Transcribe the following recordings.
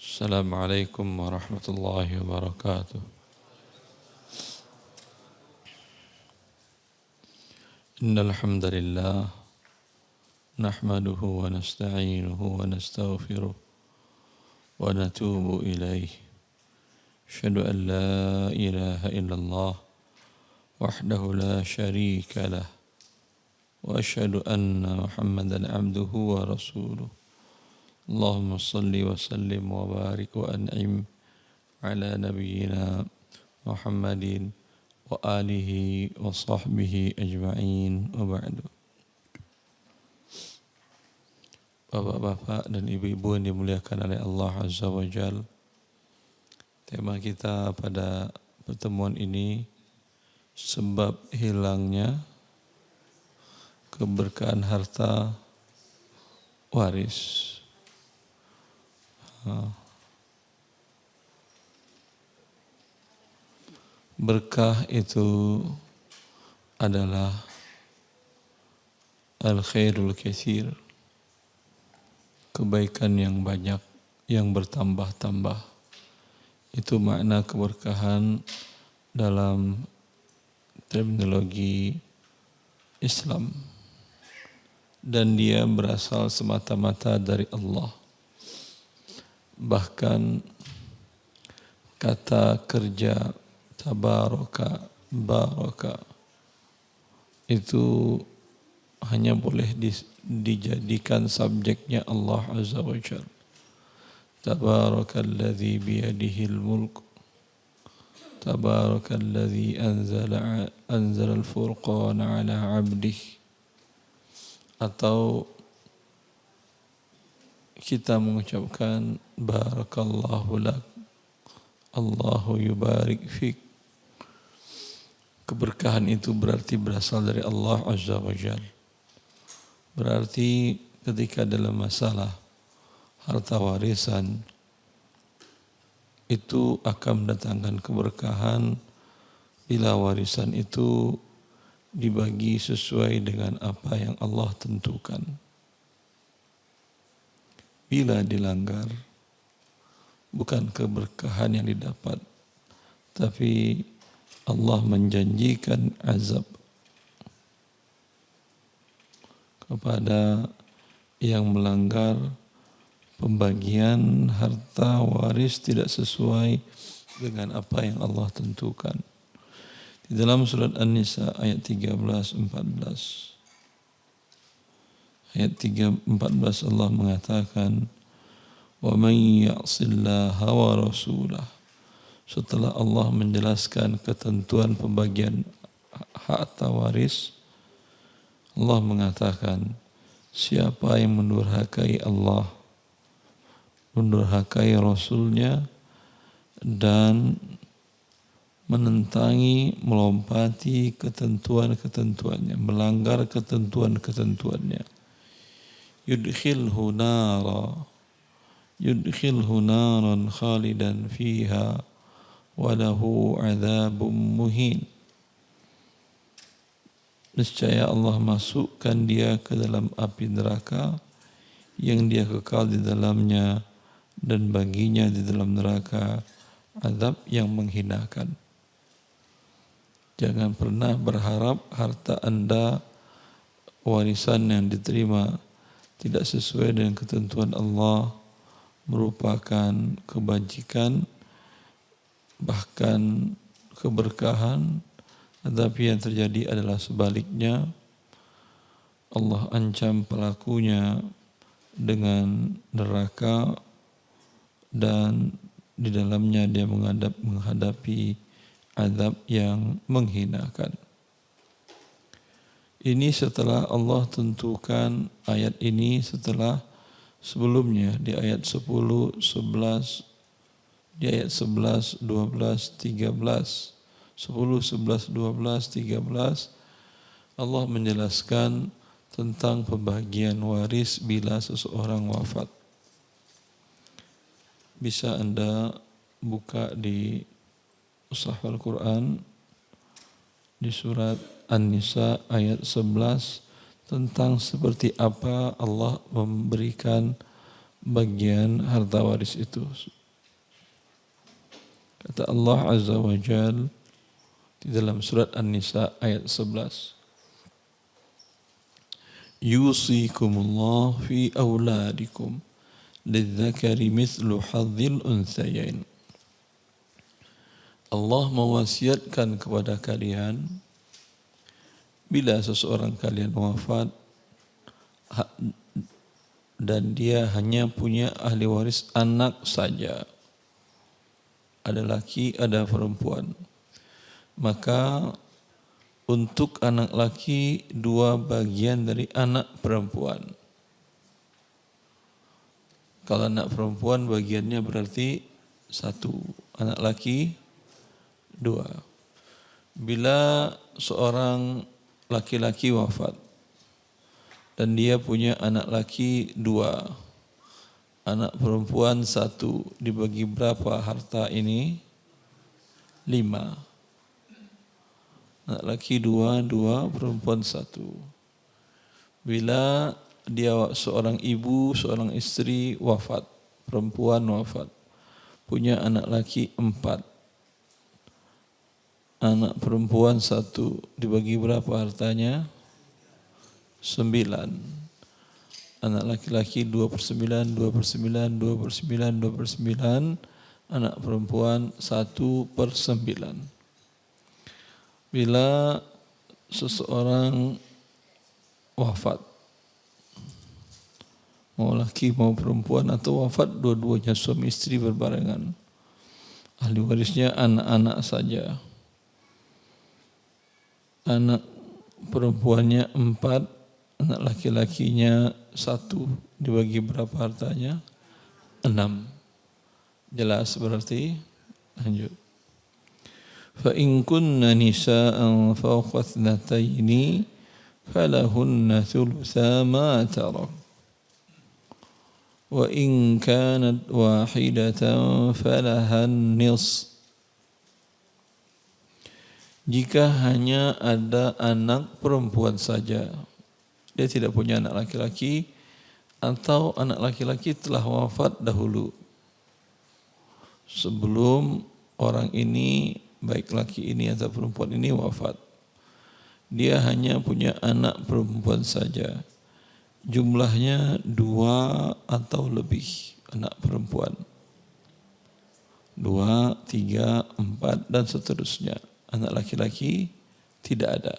السلام عليكم ورحمة الله وبركاته. إن الحمد لله نحمده ونستعينه ونستغفره ونتوب إليه. أشهد أن لا إله إلا الله وحده لا شريك له وأشهد أن محمدا عبده ورسوله. اللهم صل وسلم وبارك وأنعم على نبينا محمد وآله وصحبه أجمعين وبعد. Bapak-bapak dan ibu-ibu yang dimuliakan oleh Allah Azza wa Jal, tema kita pada pertemuan ini sebab hilangnya keberkahan harta waris. Berkah itu adalah al-khairul katsir, kebaikan yang banyak, yang bertambah-tambah. Itu makna keberkahan dalam terminologi Islam. Dan dia berasal semata-mata dari Allah. Bahkan kata kerja tabaraka, baraka itu hanya boleh dijadikan subjeknya Allah Azza wa Jalla. Tabarakalladzi biyadihil mulk, tabarakalladzi anzala al-furqana ala 'abdihi. Atau kita mengucapkan barakallahu lak, Allahu yubarik fik. Keberkahan itu berarti berasal dari Allah Azza wa Jalla. Berarti ketika dalam masalah harta warisan itu akan mendatangkan keberkahan bila warisan itu dibagi sesuai dengan apa yang Allah tentukan. Bila dilanggar, bukan keberkahan yang didapat, tapi Allah menjanjikan azab kepada yang melanggar pembagian harta waris tidak sesuai dengan apa yang Allah tentukan. Di dalam surat An-Nisa ayat 13-14. Ayat 14 Allah mengatakan, "Wa may ya'sillaha wa rasulah." Setelah Allah menjelaskan ketentuan pembagian harta waris, Allah mengatakan, siapa yang mendurhakai Allah, mendurhakai Rasulnya, dan menentangi, melompati ketentuan-ketentuannya, melanggar ketentuan-ketentuannya, yudkhilhu naran khalidan fiha walahu adzabun muhin. Niscaya Allah masukkan dia ke dalam api neraka yang dia kekal di dalamnya, dan baginya di dalam neraka azab yang menghinakan. Jangan pernah berharap harta Anda, warisan yang diterima tidak sesuai dengan ketentuan Allah, merupakan kebajikan, bahkan keberkahan, tetapi yang terjadi adalah sebaliknya. Allah ancam pelakunya dengan neraka, dan di dalamnya dia menghadapi azab yang menghinakan. Ini setelah Allah tentukan ayat ini setelah sebelumnya di ayat 10, 11, di ayat 11, 12, 13. 10, 11, 12, 13 Allah menjelaskan tentang pembagian waris bila seseorang wafat. Bisa Anda buka di Mushaf Al-Quran di surat An-Nisa ayat 11 tentang seperti apa Allah memberikan bagian harta waris itu. Kata Allah Azza wa Jal di dalam surat An-Nisa ayat 11. Yusikumullah fi auladikum lidzakari mithlu hadzil unthayain. Allah mewasiatkan kepada kalian bila seseorang kalian wafat dan dia hanya punya ahli waris anak saja, ada laki ada perempuan, maka untuk anak laki 2 bagian dari anak perempuan. Kalau anak perempuan bagiannya berarti 1, anak laki 2. Bila seorang laki-laki wafat dan dia punya anak laki 2, anak perempuan 1, dibagi berapa harta ini? 5. Anak laki 2, perempuan 1. Bila dia seorang ibu, seorang istri wafat, perempuan wafat, punya anak laki 4, anak perempuan 1, dibagi berapa hartanya? 9. Anak laki-laki 2/9, 2/9, 2/9, 2/9, anak perempuan 1/9. Bila seseorang wafat, mau laki mau perempuan atau wafat dua-duanya suami istri berbarengan, ahli warisnya anak-anak saja. Anak perempuannya 4, anak laki-lakinya 1, dibagi berapa hartanya? 6. Jelas berarti? Lanjut. فَإِنْ كُنَّ نِسَاءً فَوْقَ اثْنَتَيْنِ فَلَهُنَّ ثُلُثَا مَا تَرَكَ وَإِنْ كَانَتْ وَاحِدَةً فَلَهَا النِّصْفُ. Jika hanya ada anak perempuan saja, dia tidak punya anak laki-laki, atau anak laki-laki telah wafat dahulu sebelum orang ini, baik laki ini atau perempuan ini wafat. Dia hanya punya anak perempuan saja. Jumlahnya 2 atau lebih anak perempuan. 2, 3, 4 dan seterusnya. Anak laki-laki tidak ada.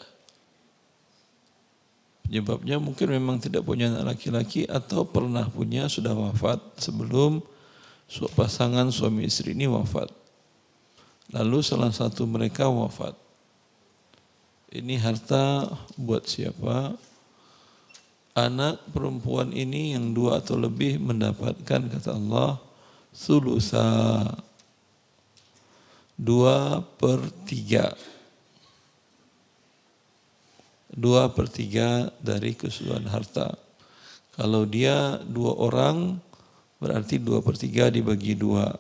Penyebabnya mungkin memang tidak punya anak laki-laki atau pernah punya sudah wafat sebelum pasangan suami istri ini wafat. Lalu salah satu mereka wafat. Ini harta buat siapa? Anak perempuan ini yang 2 atau lebih mendapatkan, kata Allah, thulutsa, 2/3. 2/3 dari keseluruhan harta. Kalau dia 2 orang, berarti 2/3 dibagi 2.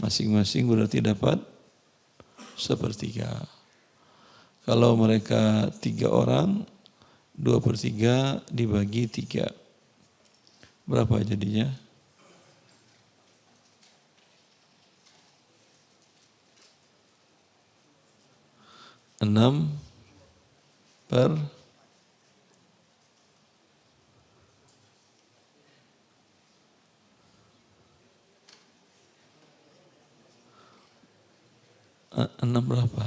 Masing-masing berarti dapat 1/3. Kalau mereka 3 orang, 2/3 dibagi 3. Berapa jadinya? 6 per 6 berapa?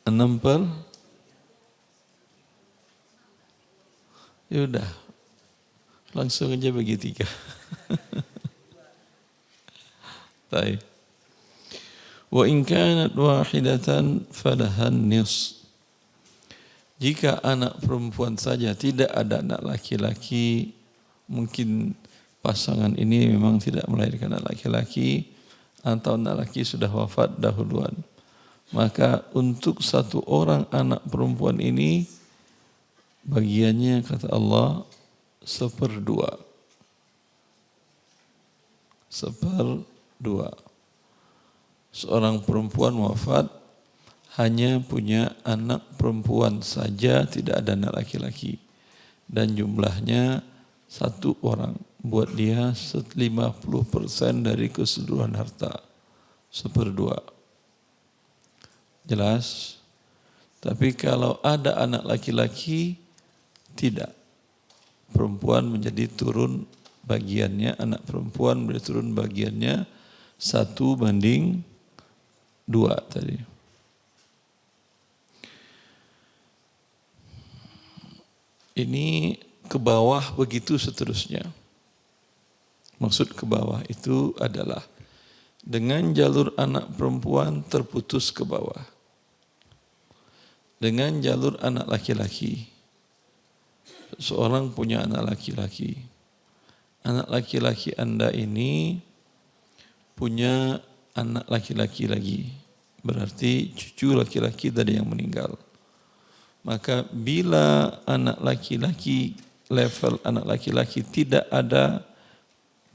6 per? Ya udah, langsung aja bagi 3. Baik. Wa in kanat wahidatan falahan nis. Jika anak perempuan saja, tidak ada anak laki-laki, mungkin pasangan ini memang tidak melahirkan anak laki-laki atau anak laki sudah wafat dahuluan, maka untuk 1 orang anak perempuan ini bagiannya, kata Allah, 1/2. 1/2. Seorang perempuan wafat hanya punya anak perempuan saja, tidak ada anak laki-laki, dan jumlahnya Satu orang buat dia 50% dari keseluruhan harta. 1/2. Jelas? Tapi kalau ada anak laki-laki, tidak. Perempuan menjadi turun bagiannya, anak perempuan menjadi turun bagiannya 1/2 tadi. Ini ke bawah begitu seterusnya. Maksud ke bawah itu adalah dengan jalur anak perempuan terputus ke bawah. Dengan jalur anak laki-laki. Seorang punya anak laki-laki. Anak laki-laki Anda ini punya anak laki-laki lagi. Berarti cucu laki-laki tadi yang meninggal. Maka bila anak laki-laki, level anak laki-laki tidak ada,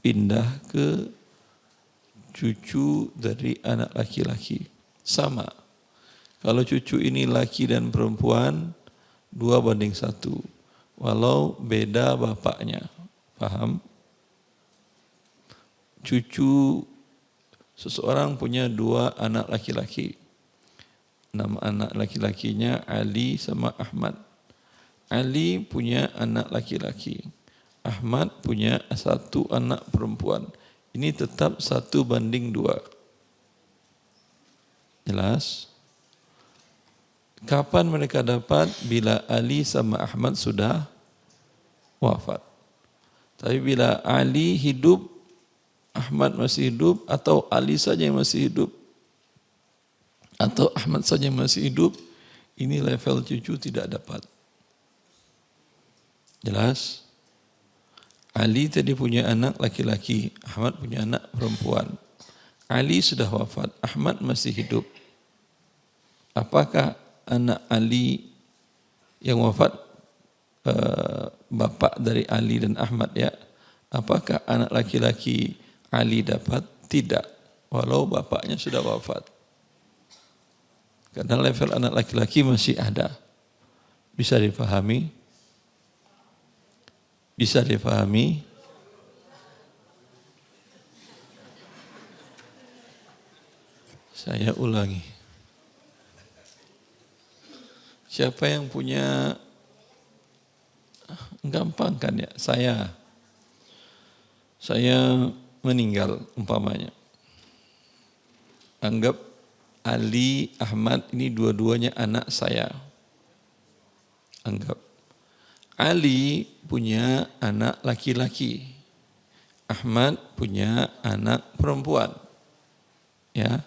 pindah ke cucu dari anak laki-laki. Sama. Kalau cucu ini laki dan perempuan, 2/1. Walau beda bapaknya. Paham? Cucu seseorang punya 2 anak laki-laki. Nama anak laki-lakinya Ali sama Ahmad. Ali punya anak laki-laki. Ahmad punya 1 anak perempuan. Ini tetap 1/2. Jelas? Kapan mereka dapat? Bila Ali sama Ahmad sudah wafat. Tapi bila Ali hidup, Ahmad masih hidup, atau Ali saja yang masih hidup, atau Ahmad saja yang masih hidup, ini level cucu tidak dapat. Jelas? Ali tadi punya anak laki-laki, Ahmad punya anak perempuan. Ali sudah wafat, Ahmad masih hidup. Apakah anak Ali yang wafat, bapak dari Ali dan Ahmad ya, apakah anak laki-laki Ali dapat? Tidak, walau bapaknya sudah wafat. Karena level anak laki-laki masih ada. Bisa dipahami? Bisa dipahami? Saya ulangi. Siapa yang punya, gampang kan ya, saya meninggal umpamanya. Anggap Ali, Ahmad ini dua-duanya anak saya. Anggap Ali punya anak laki-laki, Ahmad punya anak perempuan. Ya.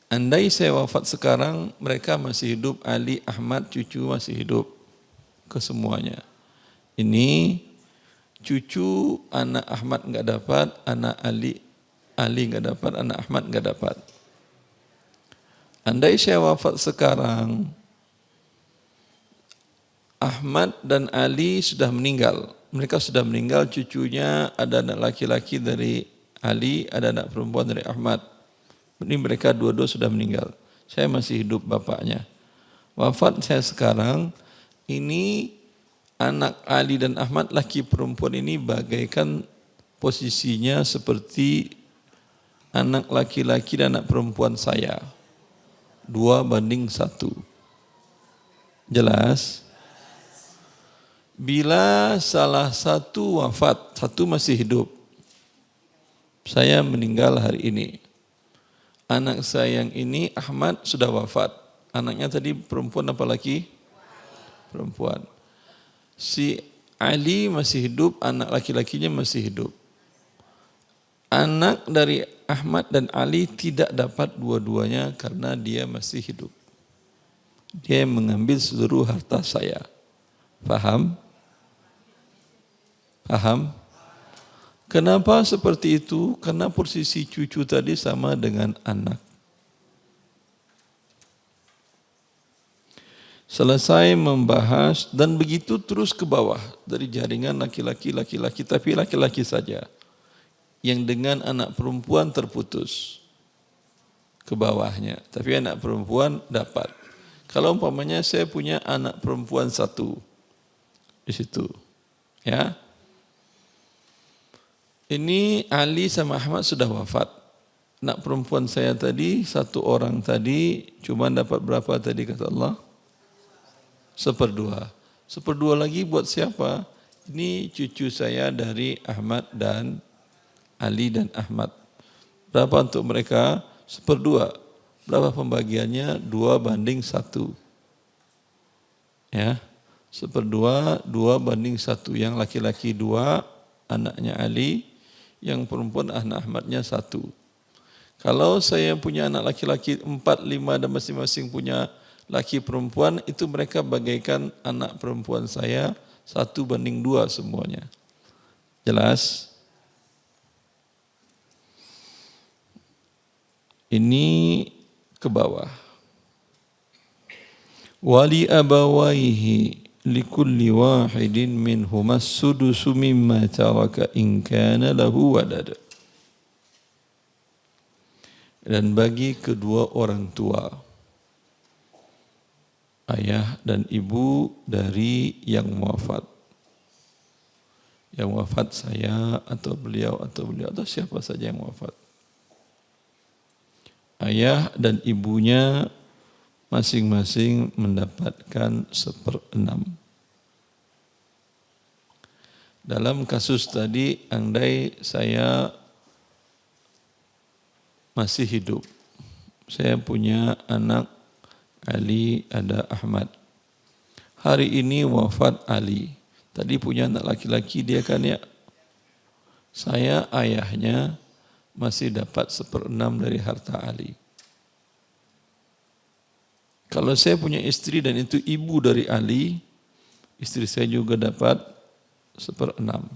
Andai saya wafat sekarang, mereka masih hidup, Ali, Ahmad, cucu masih hidup. Kesemuanya. Ini cucu anak Ahmad enggak dapat, anak Ali enggak dapat, anak Ahmad enggak dapat. Andai saya wafat sekarang, Ahmad dan Ali sudah meninggal. Mereka sudah meninggal, cucunya ada anak laki-laki dari Ali, ada anak perempuan dari Ahmad. Ini mereka dua-dua sudah meninggal. Saya masih hidup bapaknya. Wafat saya sekarang, ini anak Ali dan Ahmad, laki perempuan ini bagaikan posisinya seperti anak laki-laki dan anak perempuan saya. 2/1. Jelas? Bila salah satu wafat, satu masih hidup. Saya meninggal hari ini. Anak saya yang ini, Ahmad, sudah wafat. Anaknya tadi perempuan apa laki? Perempuan. Si Ali masih hidup, anak laki-lakinya masih hidup. Anak dari Ahmad dan Ali tidak dapat dua-duanya karena dia masih hidup. Dia mengambil seluruh harta saya. Paham? Paham? Kenapa seperti itu? Karena posisi cucu tadi sama dengan anak. Selesai membahas dan begitu terus ke bawah. Dari jaringan laki-laki, tapi laki-laki saja. Yang dengan anak perempuan terputus ke bawahnya. Tapi anak perempuan dapat. Kalau umpamanya saya punya anak perempuan 1 di situ. Ya. Ini Ali sama Ahmad sudah wafat. Anak perempuan saya tadi, satu orang tadi, cuma dapat berapa tadi kata Allah? 1/2. 1/2 lagi buat siapa? Ini cucu saya dari Ahmad dan Ali dan Ahmad. Berapa untuk mereka? 1/2. Berapa pembagiannya? 2/1. Ya, 1/2, 2/1. Yang laki-laki 2, anaknya Ali. Yang perempuan anak Ahmadnya 1. Kalau saya punya anak laki-laki 4, 5 dan masing-masing punya laki perempuan, itu mereka bagaikan anak perempuan saya 1/2 semuanya. Jelas? Ini ke bawah. Wali abawaihi likulli wahidin minhumas sudusu mimma taraka in kana lahu walad. Dan bagi kedua orang tua, ayah dan ibu dari yang wafat. Yang wafat saya atau beliau atau siapa saja yang wafat. Ayah dan ibunya masing-masing mendapatkan 1/6. Dalam kasus tadi, andai saya masih hidup, saya punya anak Ali, ada Ahmad. Hari ini wafat Ali. Tadi punya anak laki-laki, dia kan ya. Saya ayahnya masih dapat 1/6 dari harta Ali. Kalau saya punya istri dan itu ibu dari Ali, istri saya juga dapat 1/6.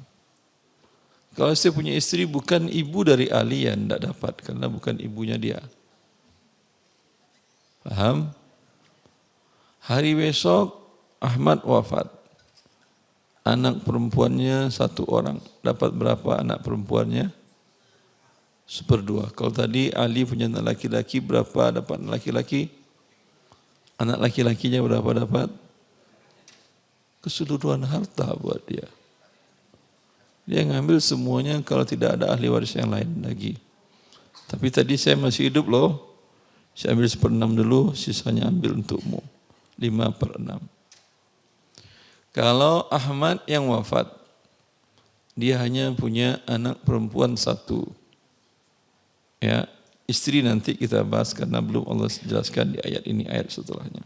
Kalau saya punya istri bukan ibu dari Ali, ya tidak dapat karena bukan ibunya dia. Paham? Hari besok Ahmad wafat. Anak perempuannya 1 orang. Dapat berapa anak perempuannya? 1/2. Kalau tadi Ali punya anak laki-laki, berapa dapat anak laki-laki? Anak laki-lakinya berapa dapat? Keseluruhan harta buat dia. Dia ngambil semuanya kalau tidak ada ahli waris yang lain lagi. Tapi tadi saya masih hidup loh. Saya ambil 1/6 dulu, sisanya ambil untukmu. 5/6. Kalau Ahmad yang wafat, dia hanya punya anak perempuan 1. Ya, istri nanti kita bahas karena belum Allah jelaskan di ayat ini, ayat setelahnya.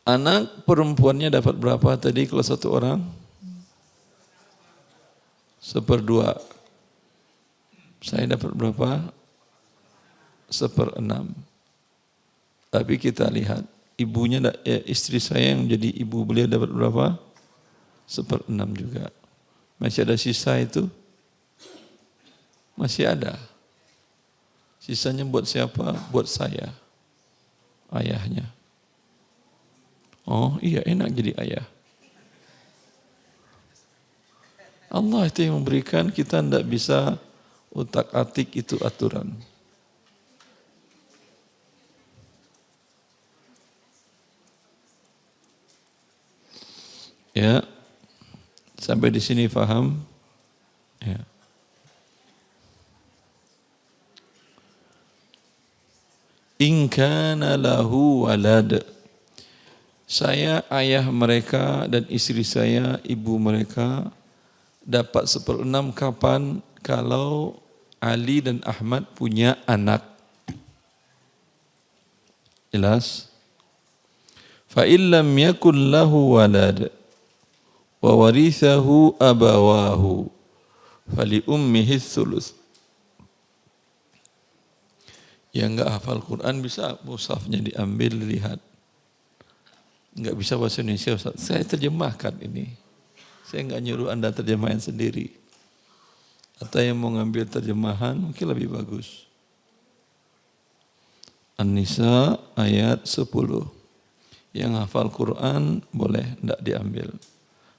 Anak perempuannya dapat berapa tadi kalau 1 orang? 1/2. Saya dapat berapa? 1/6. Tapi kita lihat, ibunya, istri saya yang jadi ibu beliau dapat berapa? 1/6 juga. Masih ada sisa itu? Masih ada. Sisanya buat siapa? Buat saya, ayahnya. Oh iya, enak jadi ayah. Allah itu yang memberikan, kita tidak bisa utak-atik itu aturan. Ya, sampai di sini paham? Ya. In kana lahu walad. Saya, ayah mereka dan istri saya, ibu mereka dapat 1/6 kapan? Kalau Ali dan Ahmad punya anak. Jelas? Fa illam yakul lahu walad wa warithahu abawahu fali ummihi thuluth. Yang enggak hafal Quran bisa mushafnya diambil, lihat. Enggak bisa bahasa Indonesia, Ustaz. Saya terjemahkan ini. Saya enggak nyuruh Anda terjemahan sendiri. Atau yang mau ngambil terjemahan mungkin lebih bagus. An-Nisa ayat 10. Yang hafal Quran boleh, enggak diambil.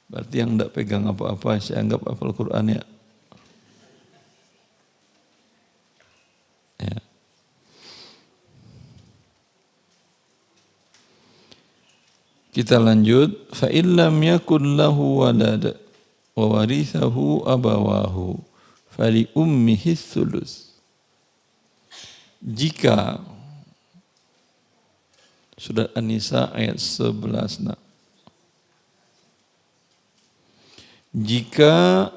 Berarti yang enggak pegang apa-apa saya anggap hafal Quran ya. Ya. Kita lanjut. Fa illam yakun lahu walad. wa warithahu abawahu fali ummihi thuluth. Jika Surat An-Nisa ayat 11. Nah. Jika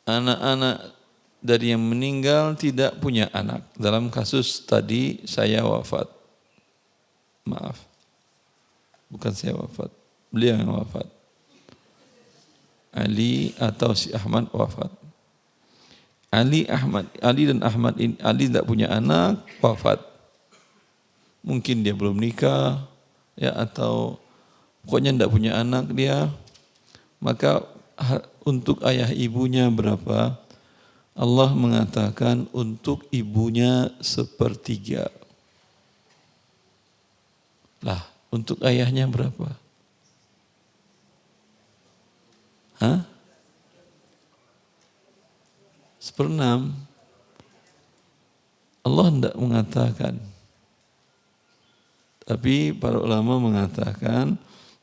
anak-anak dari yang meninggal tidak punya anak, dalam kasus tadi saya wafat. Maaf. Bukan saya wafat. Beliau yang wafat. Ali atau si Ahmad wafat. Ali dan Ahmad ini, Ali tidak punya anak, wafat. Mungkin dia belum nikah, ya, atau pokoknya tidak punya anak dia. Maka untuk ayah ibunya berapa? Allah mengatakan untuk ibunya 1/3. Lah, untuk ayahnya berapa? Hah? 1/6. Allah tidak mengatakan. Tapi para ulama mengatakan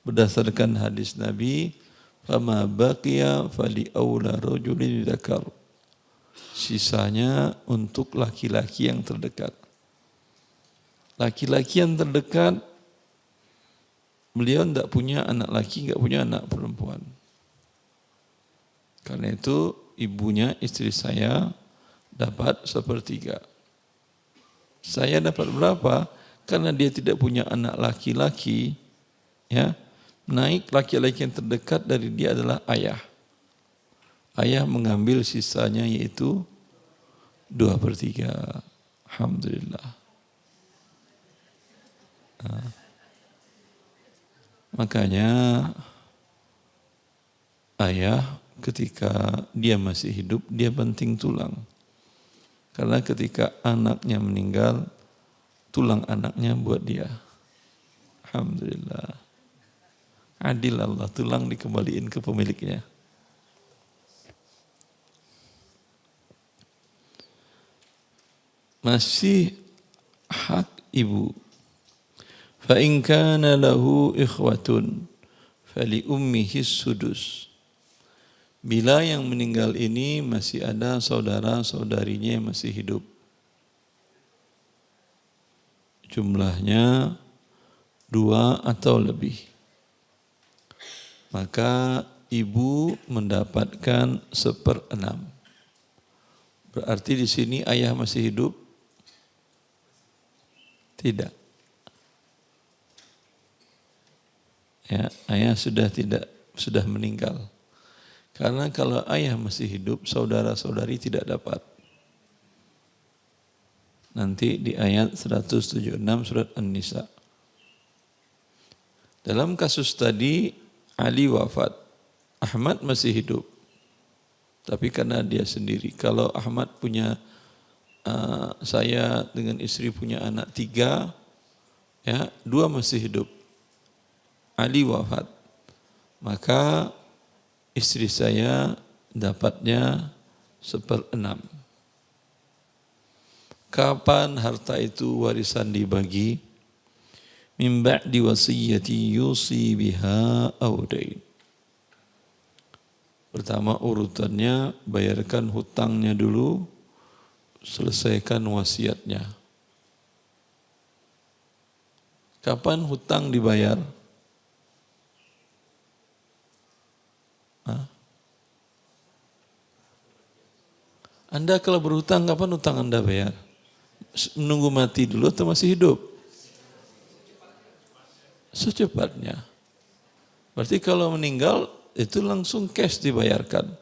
berdasarkan hadis Nabi, fama baqiya fali aula rajulin dzakar. Sisanya untuk laki-laki yang terdekat. Laki-laki yang terdekat, beliau tidak punya anak laki, tidak punya anak perempuan. Karena itu ibunya, istri saya dapat 1/3. Saya dapat berapa? Karena dia tidak punya anak laki-laki, ya, naik laki-laki yang terdekat dari dia adalah ayah. Ayah mengambil sisanya yaitu 2/3. Alhamdulillah. Nah, makanya ayah ketika dia masih hidup, dia banting tulang. Karena ketika anaknya meninggal, tulang anaknya buat dia. Alhamdulillah. Adil Allah, tulang dikembaliin ke pemiliknya. Masih hak ibu. Fa in kana lahu ikhwatun fali ummihi sudus. Bila yang meninggal ini masih ada saudara-saudarinya yang masih hidup. Jumlahnya 2 atau lebih. Maka ibu mendapatkan 1/6. Berarti di sini ayah masih hidup? Tidak. Ya, ayah sudah meninggal. Karena kalau ayah masih hidup, saudara-saudari tidak dapat. Nanti di ayat 176 surat An-Nisa. Dalam kasus tadi, Ali wafat. Ahmad masih hidup. Tapi karena dia sendiri. Kalau Ahmad punya, saya dengan istri punya anak 3, ya, 2 masih hidup. Ali wafat. Maka istri saya dapatnya 1/6. Kapan harta itu warisan dibagi? Min ba'di wasiyati yusi biha aw dain. Pertama urutannya bayarkan hutangnya dulu, selesaikan wasiatnya. Kapan hutang dibayar? Anda kalau berhutang, kapan hutang Anda bayar? Menunggu mati dulu atau masih hidup? Secepatnya. Berarti kalau meninggal, itu langsung cash dibayarkan.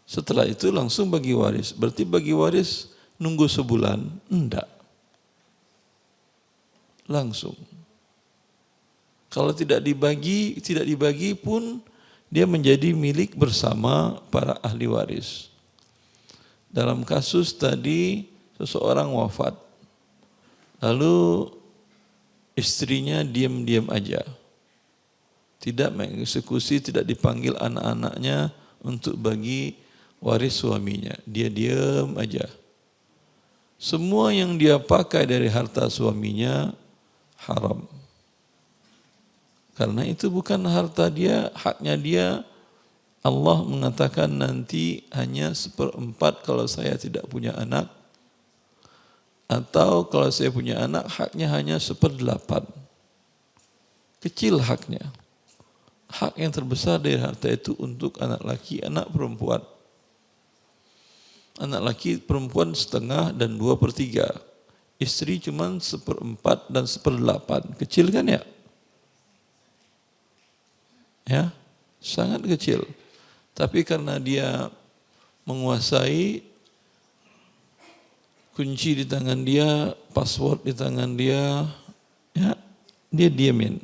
Setelah itu langsung bagi waris. Berarti bagi waris nunggu sebulan? Enggak. Langsung. Kalau tidak dibagi pun dia menjadi milik bersama para ahli waris. Dalam kasus tadi seseorang wafat. Lalu istrinya diam-diam aja. Tidak mengeksekusi, tidak dipanggil anak-anaknya untuk bagi waris suaminya. Dia diam aja. Semua yang dia pakai dari harta suaminya haram. Karena itu bukan harta dia, haknya dia, Allah mengatakan nanti hanya 1/4 kalau saya tidak punya anak, atau kalau saya punya anak haknya hanya 1/8. Kecil haknya. Hak yang terbesar dari harta itu untuk anak laki, anak perempuan. Anak laki perempuan setengah dan 2/3. Istri cuma 1/4 dan 1/8. Kecil kan ya? Ya, sangat kecil. Tapi karena dia menguasai, kunci di tangan dia, password di tangan dia, ya, dia diamin.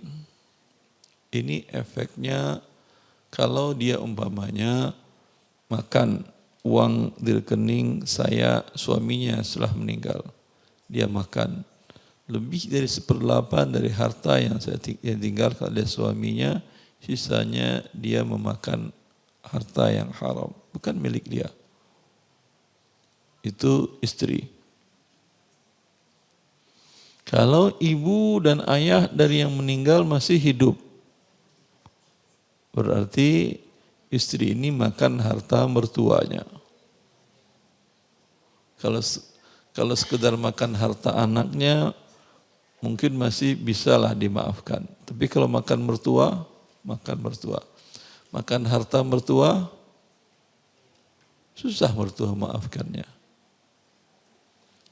Ini efeknya kalau dia umpamanya makan uang di rekening saya suaminya setelah meninggal. Dia makan lebih dari 1/8 dari harta yang saya tinggalkan oleh suaminya, sisanya dia memakan harta yang haram, bukan milik dia. Itu istri. Kalau ibu dan ayah dari yang meninggal masih hidup, berarti istri ini makan harta mertuanya. Kalau sekedar makan harta anaknya, mungkin masih bisalah dimaafkan. Tapi kalau makan mertua. Makan harta mertua, susah mertua maafkannya.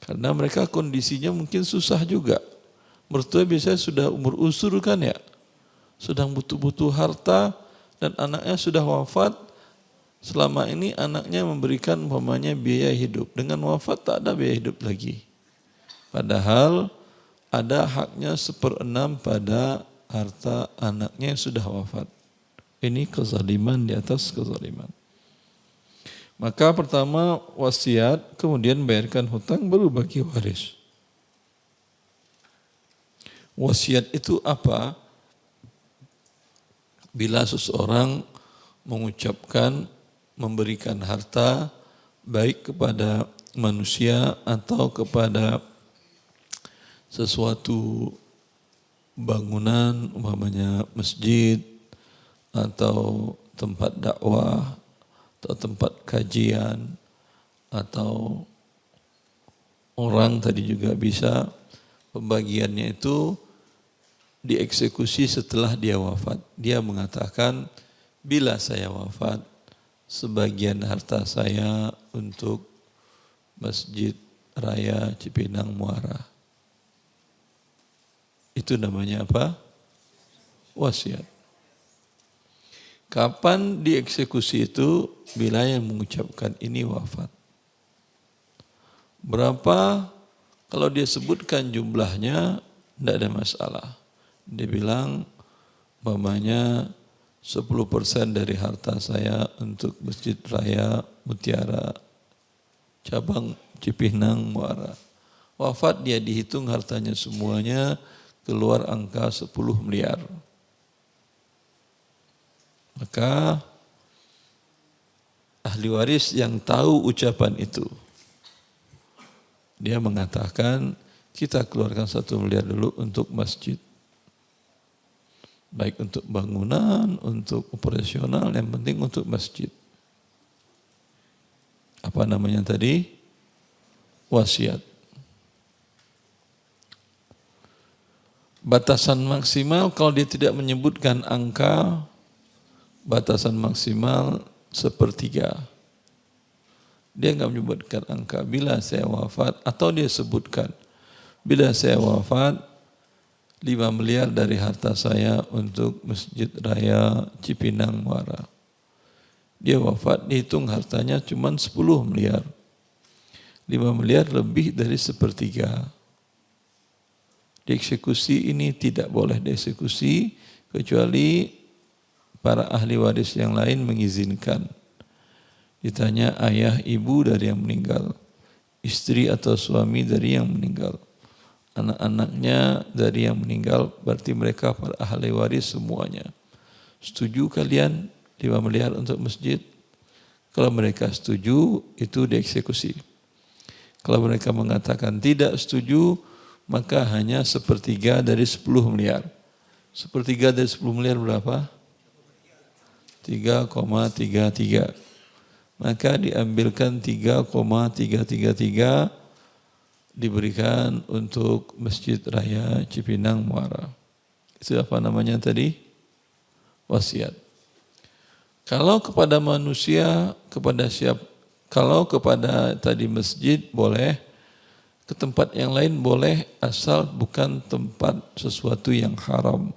Karena mereka kondisinya mungkin susah juga. Mertua biasanya sudah umur usur kan ya. Sudah butuh-butuh harta dan anaknya sudah wafat. Selama ini anaknya memberikan umpamanya biaya hidup. Dengan wafat tak ada biaya hidup lagi. Padahal ada haknya 1/6 pada harta anaknya yang sudah wafat. Ini kezaliman di atas kezaliman. Maka pertama wasiat, kemudian bayarkan hutang, baru bagi waris. Wasiat itu apa? Bila seseorang mengucapkan, memberikan harta baik kepada manusia atau kepada sesuatu bangunan, umpamanya masjid atau tempat dakwah atau tempat kajian atau orang tadi juga bisa, pembagiannya itu dieksekusi setelah dia wafat. Dia mengatakan, bila saya wafat, sebagian harta saya untuk Masjid Raya Cipinang Muara. Itu namanya apa? Wasiat. Kapan dieksekusi itu? Bila yang mengucapkan ini wafat. Berapa? Kalau dia sebutkan jumlahnya, tidak ada masalah. Dia bilang, umpamanya 10% dari harta saya untuk Masjid Raya Mutiara cabang Cipinang Muara. Wafat dia dihitung hartanya semuanya, keluar angka 10 miliar. Maka ahli waris yang tahu ucapan itu, dia mengatakan kita keluarkan 1 miliar dulu untuk masjid. Baik untuk bangunan, untuk operasional, yang penting untuk masjid. Apa namanya tadi? Wasiat. Batasan maksimal kalau dia tidak menyebutkan angka, batasan maksimal 1/3. Dia enggak menyebutkan angka. Bila saya wafat, atau dia sebutkan, bila saya wafat, 5 miliar dari harta saya untuk Masjid Raya Cipinang Muara. Dia wafat, dihitung hartanya cuma 10 miliar. 5 miliar lebih dari 1/3. Dieksekusi ini tidak boleh dieksekusi kecuali para ahli waris yang lain mengizinkan. Ditanya ayah ibu dari yang meninggal, istri atau suami dari yang meninggal, anak-anaknya dari yang meninggal, berarti mereka para ahli waris semuanya. Setuju kalian 5 miliar untuk masjid? Kalau mereka setuju, itu dieksekusi. Kalau mereka mengatakan tidak setuju, maka hanya 1/3 dari 10 miliar. 1/3 dari 10 miliar berapa? 3,333. Maka diambilkan 3,333 diberikan untuk Masjid Raya Cipinang Muara. Itu apa namanya tadi? Wasiat. Kalau kepada manusia, kalau kepada tadi masjid boleh, ke tempat yang lain boleh asal bukan tempat sesuatu yang haram.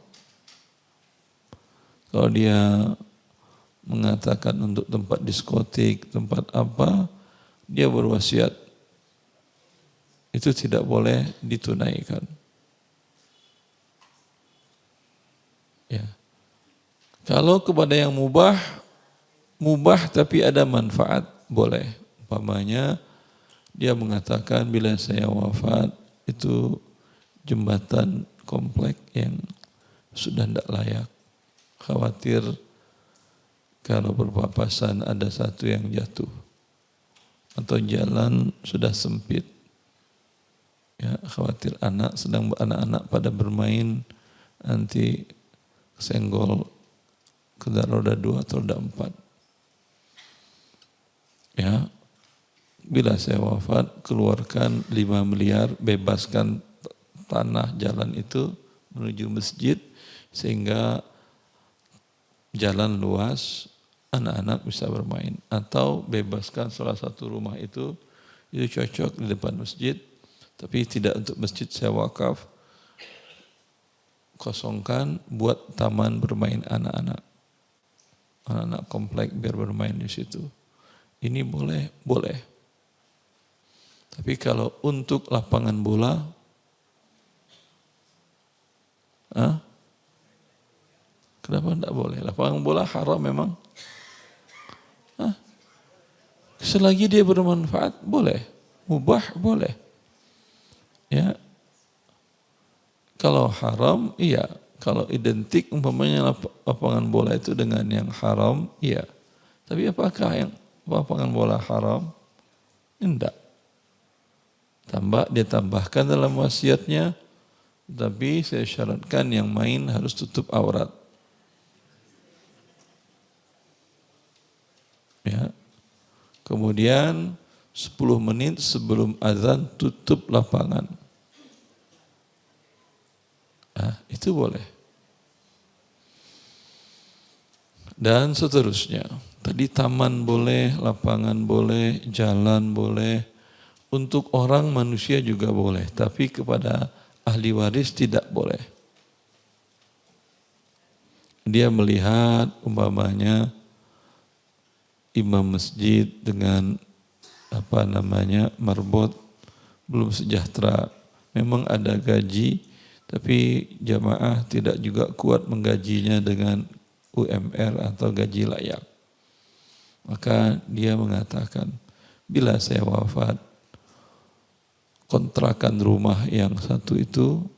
Kalau dia mengatakan untuk tempat diskotik, tempat apa, dia berwasiat. Itu tidak boleh ditunaikan. Ya. Kalau kepada yang mubah tapi ada manfaat, boleh. Umpamanya dia mengatakan bila saya wafat itu jembatan komplek yang sudah tidak layak. Khawatir kalau berpapasan ada satu yang jatuh. Atau jalan sudah sempit. Ya, khawatir anak-anak pada bermain nanti senggol ke roda 2 atau roda 4. Ya, bila saya wafat keluarkan 5 miliar, bebaskan tanah jalan itu menuju masjid sehingga jalan luas, anak-anak bisa bermain. Atau bebaskan salah satu rumah itu cocok di depan masjid, tapi tidak untuk masjid, saya wakaf, kosongkan buat taman bermain anak-anak. Anak-anak komplek biar bermain di situ. Ini boleh, boleh. Tapi kalau untuk lapangan bola, kenapa tidak boleh? Lapangan bola haram memang. Selagi dia bermanfaat, boleh. Mubah, boleh. Ya, kalau haram, iya. Kalau identik umpamanya lapangan bola itu dengan yang haram, iya. Tapi apakah yang lapangan bola haram? Tidak. Dia tambahkan dalam wasiatnya, tapi saya syaratkan yang main harus tutup aurat. Ya. Kemudian 10 menit sebelum azan tutup lapangan. Itu boleh. Dan seterusnya. Tadi taman boleh, lapangan boleh, jalan boleh. Untuk orang manusia juga boleh. Tapi kepada ahli waris tidak boleh. Dia melihat umpamanya imam masjid dengan marbot belum sejahtera. Memang ada gaji, tapi jamaah tidak juga kuat menggajinya dengan UMR atau gaji layak. Maka dia mengatakan, bila saya wafat, kontrakan rumah yang satu itu,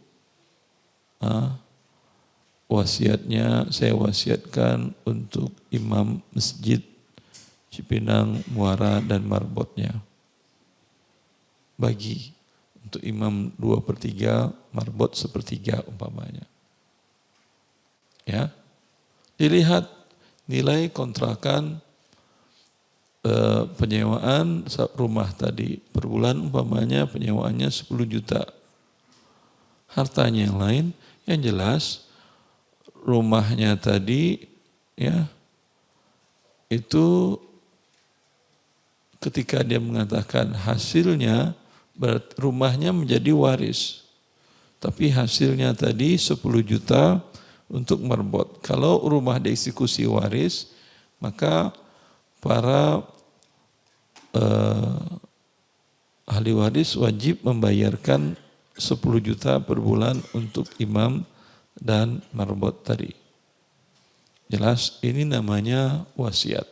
wasiatnya saya wasiatkan untuk imam masjid Cipinang Muara dan marbotnya. Bagi untuk imam 2/3, marbot 1/3 umpamanya. Ya, dilihat nilai kontrakan penyewaan rumah tadi per bulan umpamanya penyewaannya 10 juta. Hartanya yang lain, yang jelas rumahnya tadi ya itu ketika dia mengatakan hasilnya rumahnya menjadi waris. Tapi hasilnya tadi 10 juta untuk marbot. Kalau rumah dieksekusi waris, maka para ahli waris wajib membayarkan 10 juta per bulan untuk imam dan marbot tadi. Jelas ini namanya wasiat.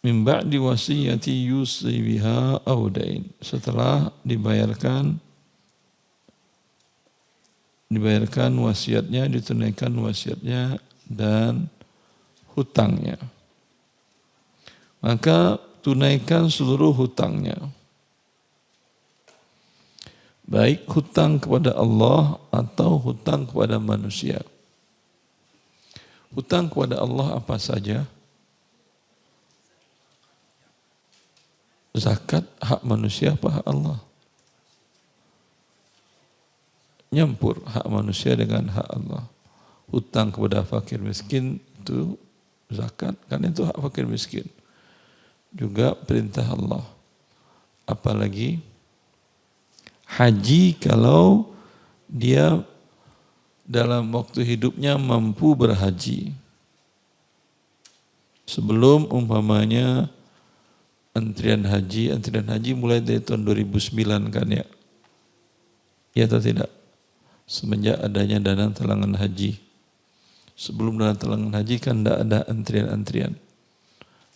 Min ba'di wasiyati yusi biha aw dain. Setelah dibayarkan wasiatnya, ditunaikan wasiatnya dan hutangnya. Maka tunaikan seluruh hutangnya. Baik hutang kepada Allah atau hutang kepada manusia. Hutang kepada Allah apa saja? Zakat hak manusia apa hak Allah? Nyampur hak manusia dengan hak Allah. Hutang kepada fakir miskin itu zakat, karena itu hak fakir miskin. Juga perintah Allah. Apalagi haji kalau dia dalam waktu hidupnya mampu berhaji. Sebelum umpamanya antrian haji mulai dari tahun 2009 kan ya. Ya atau tidak? Semenjak adanya dana talangan haji. Sebelum dana talangan haji kan tidak ada antrian-antrian.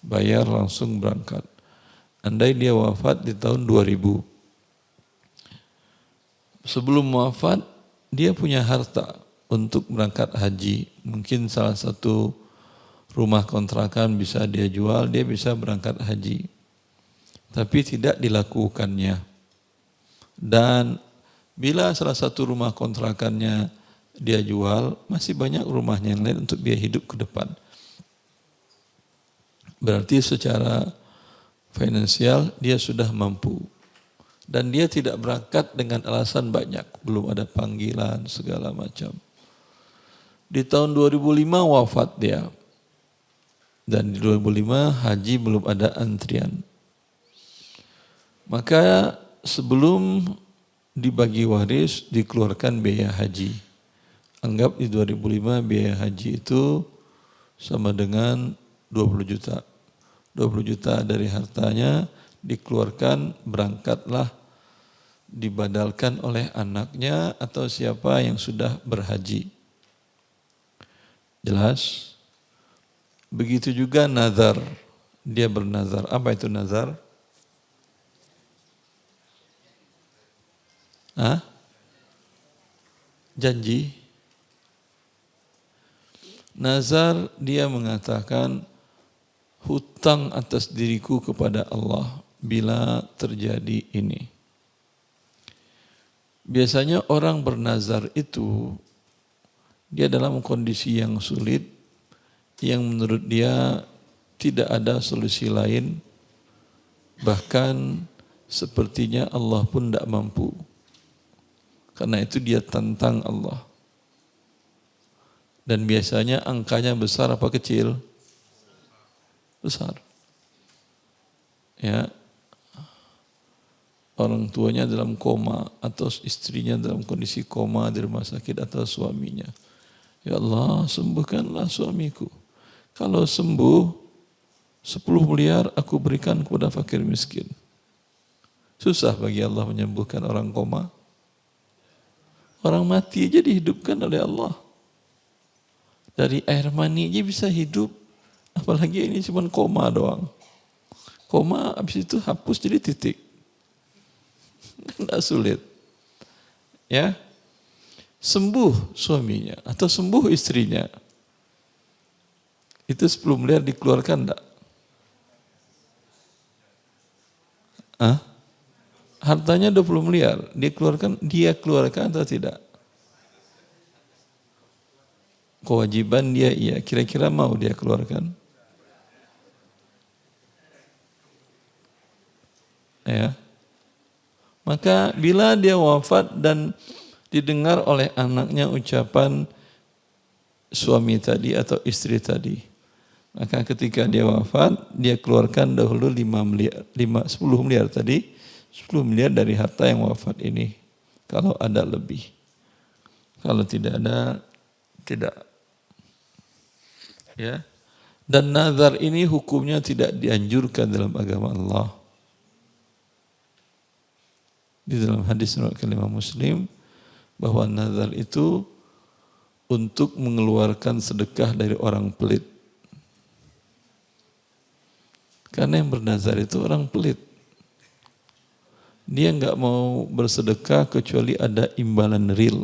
Bayar langsung berangkat. Andai dia wafat di tahun 2000. Sebelum wafat, dia punya harta untuk berangkat haji. Mungkin salah satu rumah kontrakan bisa dia jual, dia bisa berangkat haji. Tapi tidak dilakukannya. Dan bila salah satu rumah kontrakannya dia jual, masih banyak rumahnya yang lain untuk dia hidup ke depan. Berarti secara finansial dia sudah mampu. Dan dia tidak berangkat dengan alasan banyak. Belum ada panggilan, segala macam. Di tahun 2005 wafat dia. Dan di 2005 haji belum ada antrian. Maka sebelum dibagi waris dikeluarkan biaya haji. Anggap di 2005 biaya haji itu sama dengan 20 juta. 20 juta dari hartanya dikeluarkan, berangkatlah, dibadalkan oleh anaknya atau siapa yang sudah berhaji. Jelas? Begitu juga nazar. Dia bernazar. Apa itu nazar? Janji. Nazar dia mengatakan hutang atas diriku kepada Allah bila terjadi ini. Biasanya orang bernazar itu dia dalam kondisi yang sulit, yang menurut dia tidak ada solusi lain, bahkan sepertinya Allah pun tidak mampu. Karena itu dia tantang Allah. Dan biasanya angkanya besar apa kecil? Besar. Ya. Orang tuanya dalam koma atau istrinya dalam kondisi koma di rumah sakit atau suaminya. Ya Allah, sembuhkanlah suamiku. Kalau sembuh 10 miliar aku berikan kepada fakir miskin. Susah bagi Allah menyembuhkan orang koma. Orang mati aja dihidupkan oleh Allah. Dari air mani aja bisa hidup. Apalagi ini cuma koma doang. Koma habis itu hapus jadi titik. Tidak sulit. Ya. Sembuh suaminya atau sembuh istrinya. Itu 10 miliar dikeluarkan enggak? Hartanya 20 miliar, dia keluarkan atau tidak? Kewajiban dia iya, kira-kira mau dia keluarkan? Ya. Maka bila dia wafat dan didengar oleh anaknya ucapan suami tadi atau istri tadi, maka ketika dia wafat, dia keluarkan dahulu 10 miliar tadi, 10 miliar dari harta yang wafat ini. Kalau ada lebih. Kalau tidak ada, tidak. Ya. Dan nazar ini hukumnya tidak dianjurkan dalam agama Allah. Di dalam hadis riwayat Imam Muslim bahwa nazar itu untuk mengeluarkan sedekah dari orang pelit. Karena yang bernazar itu orang pelit. Dia enggak mau bersedekah kecuali ada imbalan real.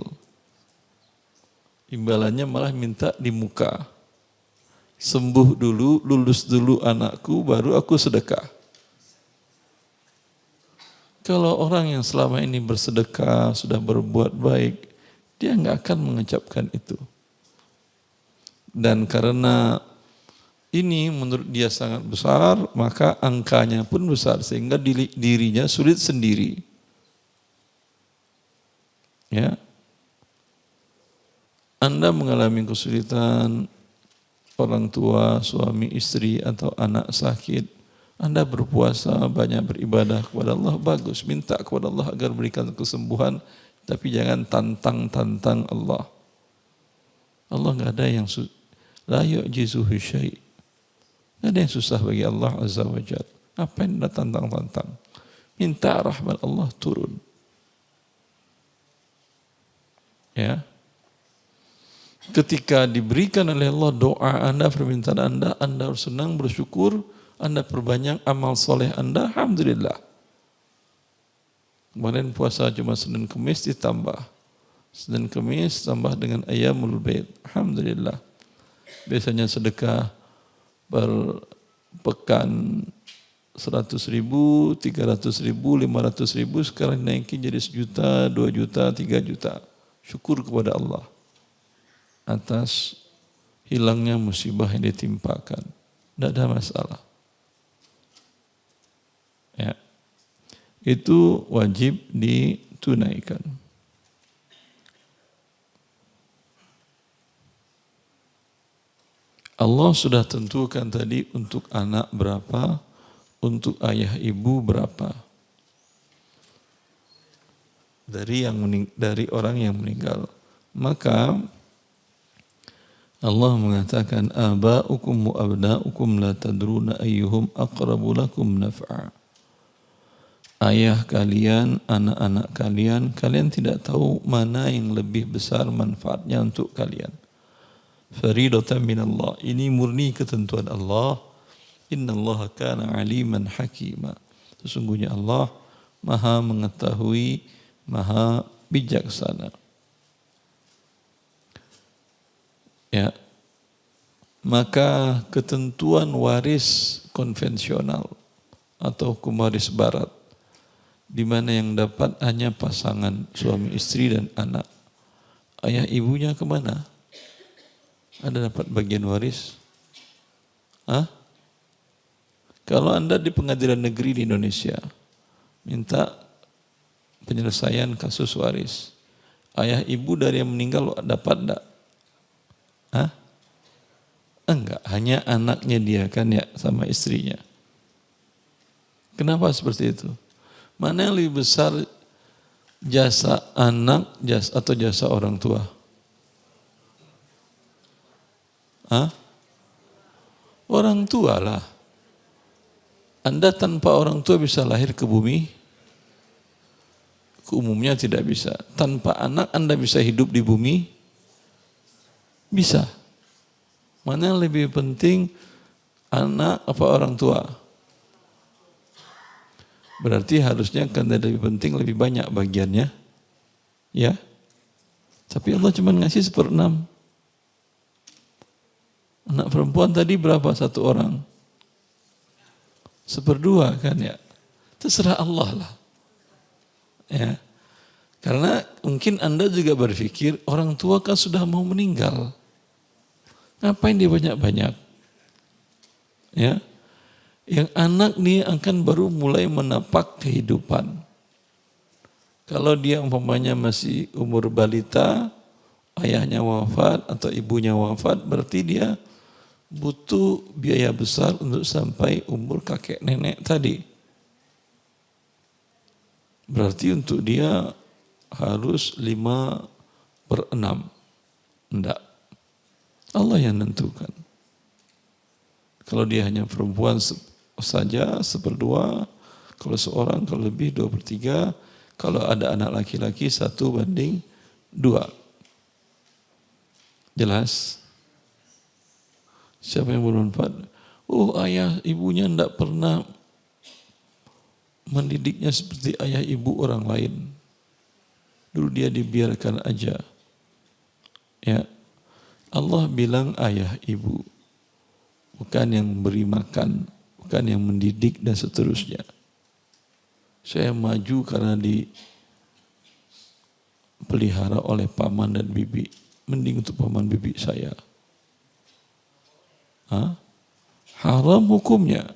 Imbalannya malah minta di muka. Sembuh dulu, lulus dulu anakku, baru aku sedekah. Kalau orang yang selama ini bersedekah, sudah berbuat baik, dia enggak akan mengucapkan itu. Dan karena ini menurut dia sangat besar, maka angkanya pun besar sehingga dirinya sulit sendiri. Ya. Anda mengalami kesulitan, orang tua, suami, istri atau anak sakit, Anda berpuasa, banyak beribadah kepada Allah, bagus. Minta kepada Allah agar berikan kesembuhan, tapi jangan tantang Allah. Allah enggak ada yang la yu'jizuhu syai'. Enggak ada yang susah bagi Allah Azza wa Jalla. Apa yang Anda tantang? Minta rahmat Allah turun. Ya. Ketika diberikan oleh Allah doa Anda, permintaan Anda harus senang, bersyukur, Anda perbanyak amal soleh Anda, alhamdulillah. Kemarin puasa cuma Senin Kemis ditambah. Senin Kemis tambah dengan Ayyamul Bait, alhamdulillah. Biasanya sedekah per pekan 100.000, 300.000, 500.000, sekarang naikin jadi 1 juta, 2 juta, 3 juta. Syukur kepada Allah atas hilangnya musibah yang ditimpakan. Tidak ada masalah. Ya. Itu wajib ditunaikan. Allah sudah tentukan tadi untuk anak berapa, untuk ayah ibu berapa. Dari orang yang meninggal. Maka Allah mengatakan aba'ukum wa abna'ukum la tadruna ayyuhum aqrabu lakum naf'a. Ayah kalian, anak-anak kalian, kalian tidak tahu mana yang lebih besar manfaatnya untuk kalian. Faridatan minallah. Ini murni ketentuan Allah. Innallaha kana aliman hakima. Sesungguhnya Allah Maha mengetahui, Maha bijaksana. Ya. Maka ketentuan waris konvensional atau hukum waris barat, di mana yang dapat hanya pasangan suami istri dan anak. Ayah ibunya kemana? Ada dapat bagian waris? Hah? Kalau Anda di pengadilan negeri di Indonesia, minta penyelesaian kasus waris. Ayah ibu dari yang meninggal dapat enggak? Hah? Enggak, hanya anaknya dia kan ya sama istrinya. Kenapa seperti itu? Mana yang lebih besar jasa anak atau jasa orang tua? Hah? Orang tua lah. Anda tanpa orang tua bisa lahir ke bumi? Umumnya tidak bisa. Tanpa anak Anda bisa hidup di bumi? Bisa. Mana yang lebih penting, anak apa orang tua? Berarti harusnya karena lebih penting lebih banyak bagiannya. Ya. Tapi Allah cuma ngasih 1/6. Anak perempuan tadi berapa satu orang? 1/2 kan ya. Terserah Allah lah. Ya. Karena mungkin Anda juga berpikir orang tua kan sudah mau meninggal. Ngapain dia banyak-banyak? Ya. Yang anak nih akan baru mulai menapak kehidupan. Kalau dia umpamanya masih umur balita, ayahnya wafat atau ibunya wafat, berarti dia butuh biaya besar untuk sampai umur kakek nenek tadi. Berarti untuk dia harus 5/6. Enggak. Allah yang menentukan. Kalau dia hanya perempuan saja 1/2, kalau seorang kalau lebih 2/3, kalau ada anak laki-laki 1/2. Jelas? Siapa yang bermanfaat? Oh, ayah ibunya tidak pernah mendidiknya seperti ayah ibu orang lain. Dulu dia dibiarkan aja. Ya. Allah bilang ayah ibu. Bukan yang memberi makan, bukan yang mendidik dan seterusnya. Saya maju karena dipelihara oleh paman dan bibi. Mending untuk paman bibi saya. haram hukumnya.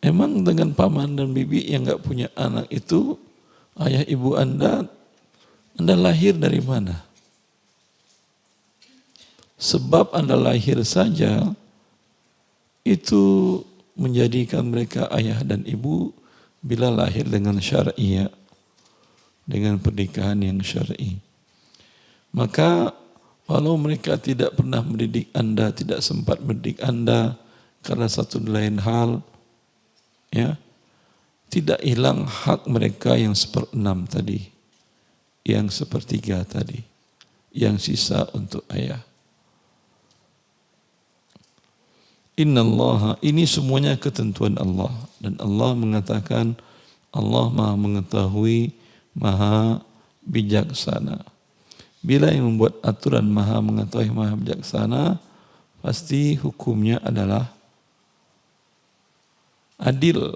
Emang dengan paman dan bibi yang nggak punya anak itu, ayah ibu Anda lahir dari mana? Sebab Anda lahir saja itu menjadikan mereka ayah dan ibu bila lahir dengan syar'i, dengan pernikahan yang syar'i. Maka walau mereka tidak pernah mendidik Anda, tidak sempat mendidik Anda karena satu lain hal, ya, tidak hilang hak mereka yang 1/6 tadi, yang 1/3 tadi, yang sisa untuk ayah. Innallaha, ini semuanya ketentuan Allah. Dan Allah mengatakan, Allah maha mengetahui, maha bijaksana. Bila yang membuat aturan maha mengetahui, maha bijaksana, pasti hukumnya adalah adil.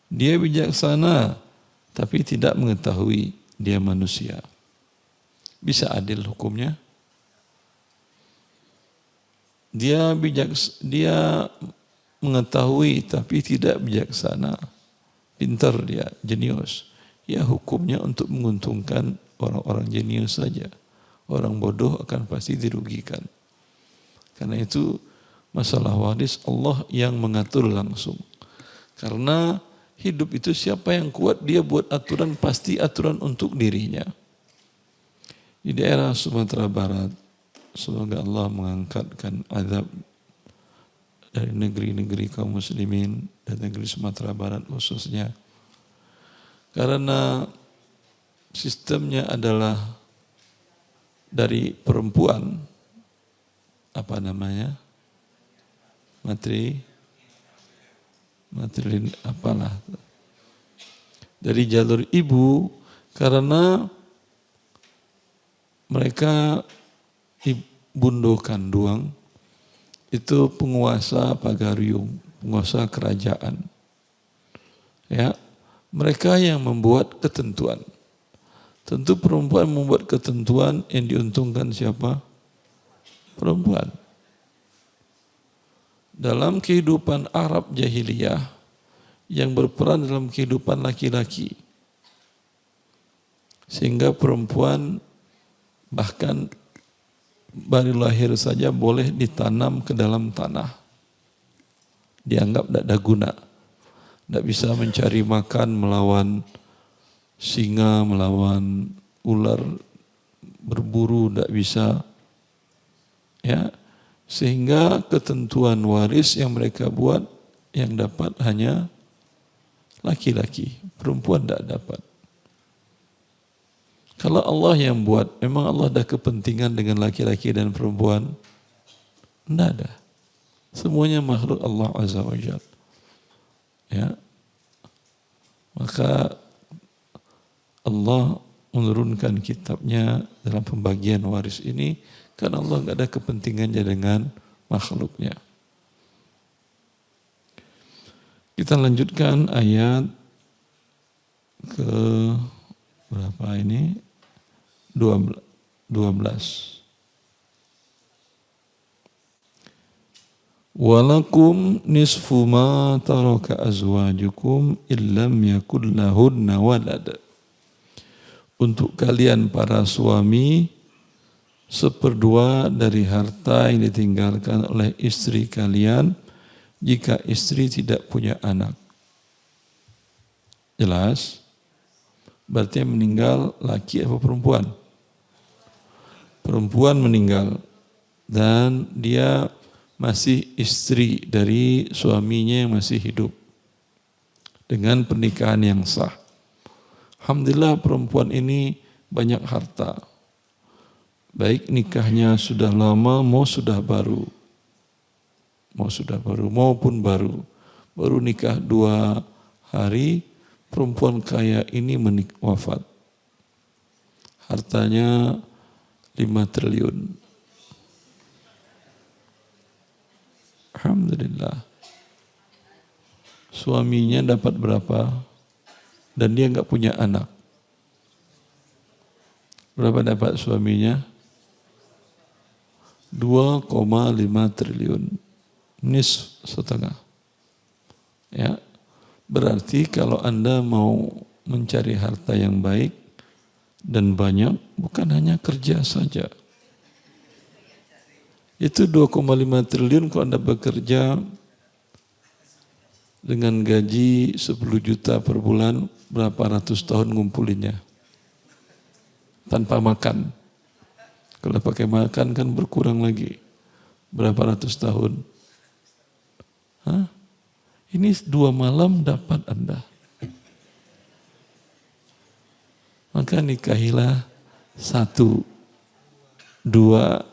Dia bijaksana, tapi tidak mengetahui, dia manusia. Bisa adil hukumnya? Dia mengetahui tapi tidak bijaksana. Pintar dia, jenius. Ya hukumnya untuk menguntungkan orang-orang jenius saja. Orang bodoh akan pasti dirugikan. Karena itu masalah waris Allah yang mengatur langsung. Karena hidup itu siapa yang kuat, dia buat aturan, pasti aturan untuk dirinya. Di daerah Sumatera Barat, semoga Allah mengangkatkan azab dari negeri-negeri kaum muslimin dan negeri Sumatera Barat khususnya. Karena sistemnya adalah dari perempuan, materi apalah, dari jalur ibu, karena mereka Bundo Kanduang itu penguasa Pagariung, penguasa kerajaan. Ya, mereka yang membuat ketentuan. Tentu perempuan membuat ketentuan, yang diuntungkan siapa? Perempuan. Dalam kehidupan Arab jahiliyah yang berperan dalam kehidupan laki-laki, sehingga perempuan bahkan baru lahir saja boleh ditanam ke dalam tanah. Dianggap tidak ada guna. Tidak bisa mencari makan melawan singa, melawan ular, berburu, tidak bisa. Ya, sehingga ketentuan waris yang mereka buat, yang dapat hanya laki-laki, perempuan tidak dapat. Kalau Allah yang buat, memang Allah ada kepentingan dengan laki-laki dan perempuan? Tidak ada. Semuanya makhluk Allah Azza wa Jalla. Ya. Maka Allah menurunkan kitabnya dalam pembagian waris ini karena Allah tidak ada kepentingannya dengan makhluknya. Kita lanjutkan ayat ke berapa ini? 12. Walakum nisfu ma taraka azwajukum illam yakul lahunna walad. Untuk kalian para suami, 1/2 dari harta yang ditinggalkan oleh istri kalian jika istri tidak punya anak. Jelas? Berarti yang meninggal laki atau perempuan? Perempuan meninggal dan dia masih istri dari suaminya yang masih hidup dengan pernikahan yang sah. Alhamdulillah perempuan ini banyak harta. Baik nikahnya sudah lama maupun baru. Baru nikah 2 hari, perempuan kaya ini wafat. Hartanya 5 triliun. Alhamdulillah. Suaminya dapat berapa? Dan dia enggak punya anak. Berapa dapat suaminya? 2,5 triliun. Nis setengah. Ya. Berarti kalau Anda mau mencari harta yang baik dan banyak, bukan hanya kerja saja. Itu 2,5 triliun kalau Anda bekerja dengan gaji 10 juta per bulan, berapa ratus tahun ngumpulinnya. Tanpa makan. Kalau pakai makan kan berkurang lagi. Berapa ratus tahun. Hah? Ini 2 malam dapat Anda. Maka nikahilah 1, 2,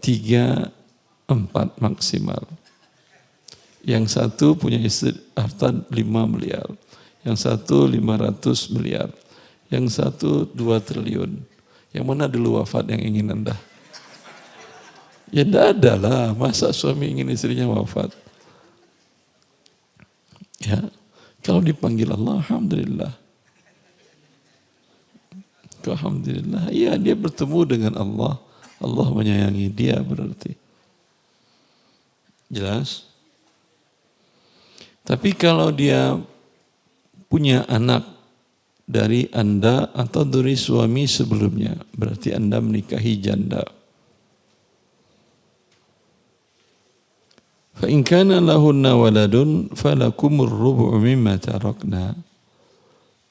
3, 4 maksimal. Yang satu punya istri harta 5 miliar. Yang satu 500 miliar. Yang satu 2 triliun. Yang mana dulu wafat yang ingin Anda? Ya tidak ada lah. Masa suami ingin istrinya wafat? Ya, kalau dipanggil Allah, alhamdulillah. Alhamdulillah. Iya, dia bertemu dengan Allah. Allah menyayangi dia berarti. Jelas? Tapi kalau dia punya anak dari Anda atau dari suami sebelumnya, berarti Anda menikahi janda. Fa in kana lahunna waladun falakumur rubu' mimma tarakna.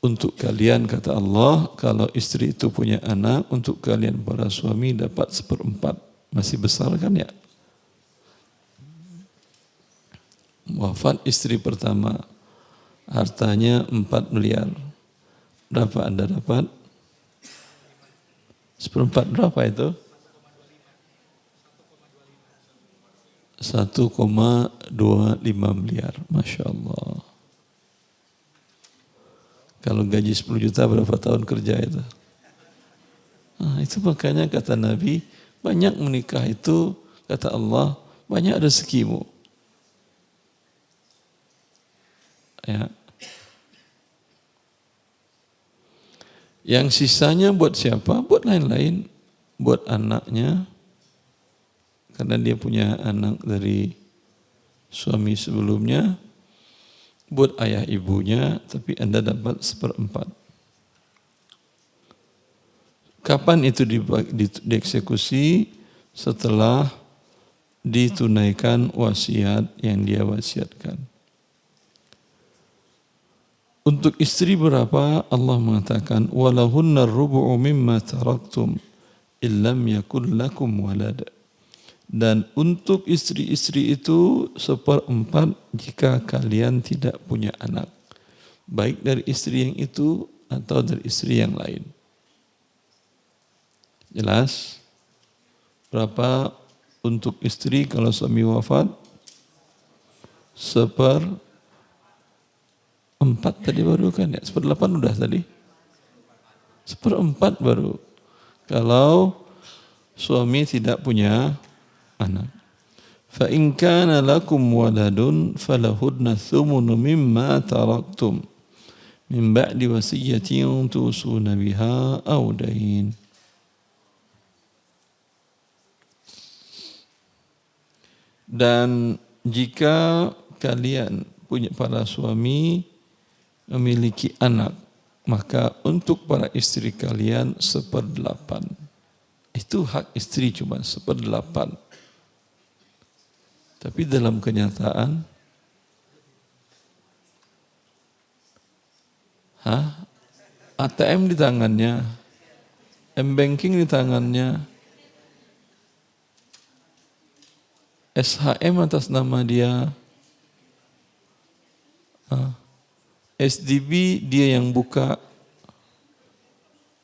Untuk kalian kata Allah, kalau istri itu punya anak, untuk kalian para suami dapat 1/4. Masih besar kan ya? Wafat istri pertama, hartanya 4 miliar. Berapa Anda dapat? 1/4 berapa itu? 1,25 miliar. Masya Allah. Kalau gaji 10 juta berapa tahun kerja itu? Nah, itu makanya kata Nabi, banyak menikah itu, kata Allah, banyak rezekimu. Ya. Yang sisanya buat siapa? Buat lain-lain. Buat anaknya. Karena dia punya anak dari suami sebelumnya. Buat ayah ibunya, tapi Anda dapat 1/4. Kapan itu dieksekusi? Setelah ditunaikan wasiat yang dia wasiatkan. Untuk istri berapa? Allah mengatakan, walahunna rubu'u mimma taraktum illam yakul lakum walad. Dan untuk istri-istri itu 1/4 jika kalian tidak punya anak. Baik dari istri yang itu atau dari istri yang lain. Jelas? Berapa untuk istri kalau suami wafat? 1/4 tadi baru kan ya? 1/8 udah tadi? 1/4 baru. Kalau suami tidak punya anak. Fa in kana lakum waladun falahunna thumunu mimma taraktum min ba'di wasiyatin tusuna biha aw dain. Dan jika kalian punya para suami memiliki anak, maka untuk para istri kalian 1/8. Itu hak istri cuma 1/8. Tapi dalam kenyataan, ATM di tangannya, M-Banking di tangannya, SHM atas nama dia, SDB dia yang buka,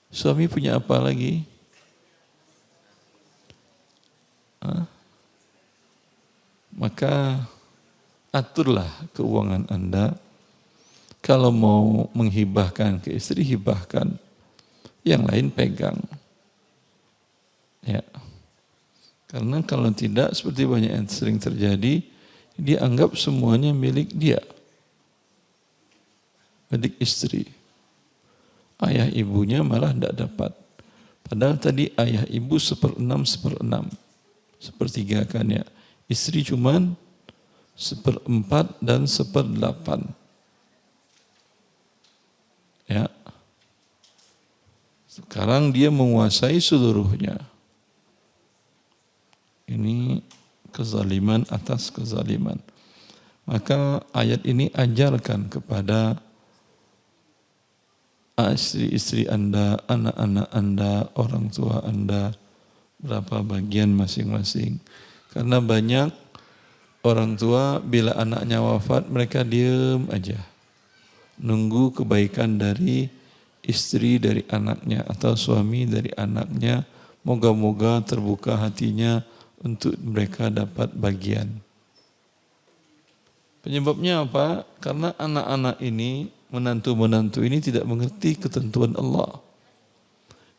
suami punya apa lagi? Maka aturlah keuangan Anda. Kalau mau menghibahkan ke istri, hibahkan. Yang lain pegang. Ya. Karena kalau tidak, seperti banyak yang sering terjadi, dia anggap semuanya milik dia. Milik istri. Ayah ibunya malah tidak dapat. Padahal tadi ayah ibu 1/6, 1/6. sepertigakannya. Istri cuman 1/4 dan 1/8. Ya. Sekarang dia menguasai seluruhnya. Ini kezaliman atas kezaliman. Maka ayat ini ajarkan kepada istri-istri Anda, anak-anak Anda, orang tua Anda, berapa bagian masing-masing. Karena banyak orang tua bila anaknya wafat mereka diam aja. Nunggu kebaikan dari istri dari anaknya atau suami dari anaknya. Moga-moga terbuka hatinya untuk mereka dapat bagian. Penyebabnya apa? Karena anak-anak ini, menantu-menantu ini tidak mengerti ketentuan Allah.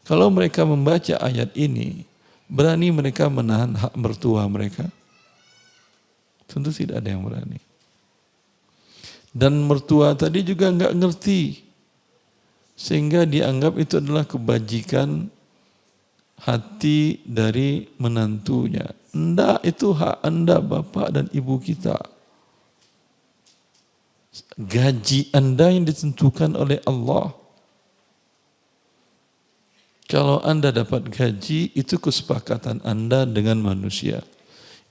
Kalau mereka membaca ayat ini, berani mereka menahan hak mertua mereka? Tentu tidak ada yang berani. Dan mertua tadi juga enggak ngerti. Sehingga dianggap itu adalah kebajikan hati dari menantunya. Enggak, itu hak Anda, bapak dan ibu kita. Gaji Anda yang ditentukan oleh Allah. Kalau Anda dapat gaji, itu kesepakatan Anda dengan manusia.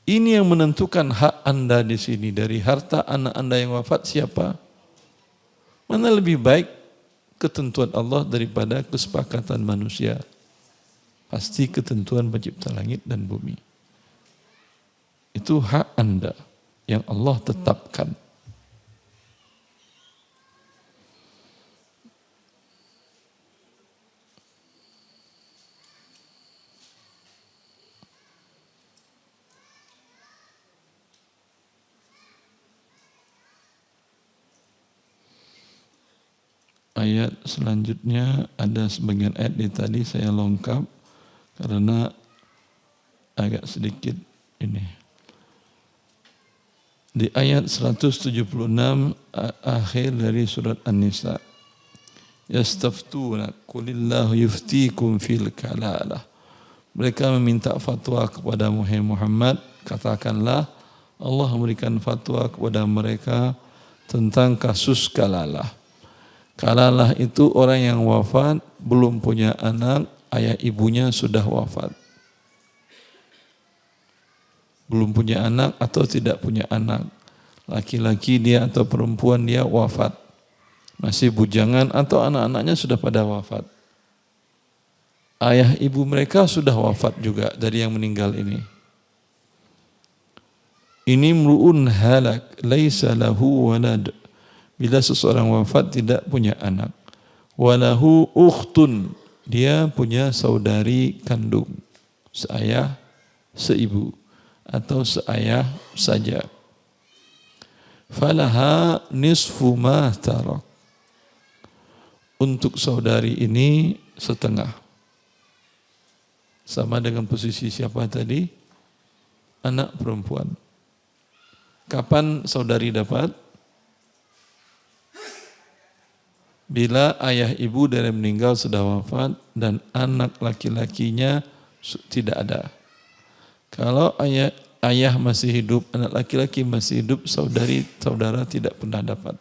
Ini yang menentukan hak Anda di sini. Dari harta anak Anda yang wafat siapa? Mana lebih baik ketentuan Allah daripada kesepakatan manusia? Pasti ketentuan pencipta langit dan bumi. Itu hak Anda yang Allah tetapkan. Ayat selanjutnya ada sebagian ayat di tadi saya lengkap karena agak sedikit ini. Di ayat 176 akhir dari surat An-Nisa. Yastaftuna qulillahu yuftikum fil kalalah. Mereka meminta fatwa kepada Muhammad, katakanlah Allah memberikan fatwa kepada mereka tentang kasus kalalah. Kalalah itu orang yang wafat, belum punya anak, ayah ibunya sudah wafat. Belum punya anak atau tidak punya anak. Laki-laki dia atau perempuan dia wafat. Masih bujangan atau anak-anaknya sudah pada wafat. Ayah ibu mereka sudah wafat juga dari yang meninggal ini. Ini mru'un halak, laisa lahu walad. Bila seseorang wafat tidak punya anak. Walahu ukhtun. Dia punya saudari kandung. Seayah, seibu. Atau seayah saja. Falaha nisfu ma tarak. Untuk saudari ini setengah. Sama dengan posisi siapa tadi? Anak perempuan. Kapan saudari dapat? Bila ayah ibu dari meninggal sudah wafat dan anak laki-lakinya tidak ada. Kalau ayah masih hidup, anak laki-laki masih hidup, saudara tidak pernah dapat.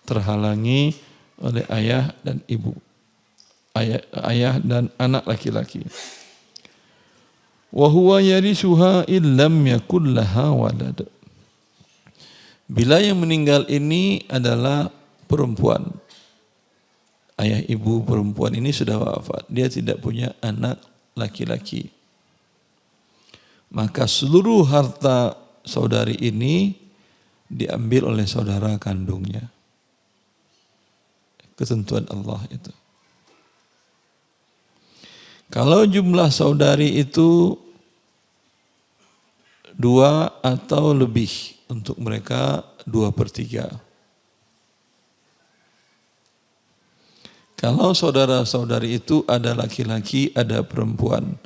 Terhalangi oleh ayah dan ibu. Ayah dan anak laki-laki. Wa huwa yarisuha illam yakul laha walad. Bila yang meninggal ini adalah perempuan. Ayah ibu perempuan ini sudah wafat. Dia tidak punya anak laki-laki. Maka seluruh harta saudari ini diambil oleh saudara kandungnya. Ketentuan Allah itu. Kalau jumlah saudari itu 2 atau lebih, untuk mereka 2/3. Kalau saudara-saudari itu ada laki-laki, ada perempuan.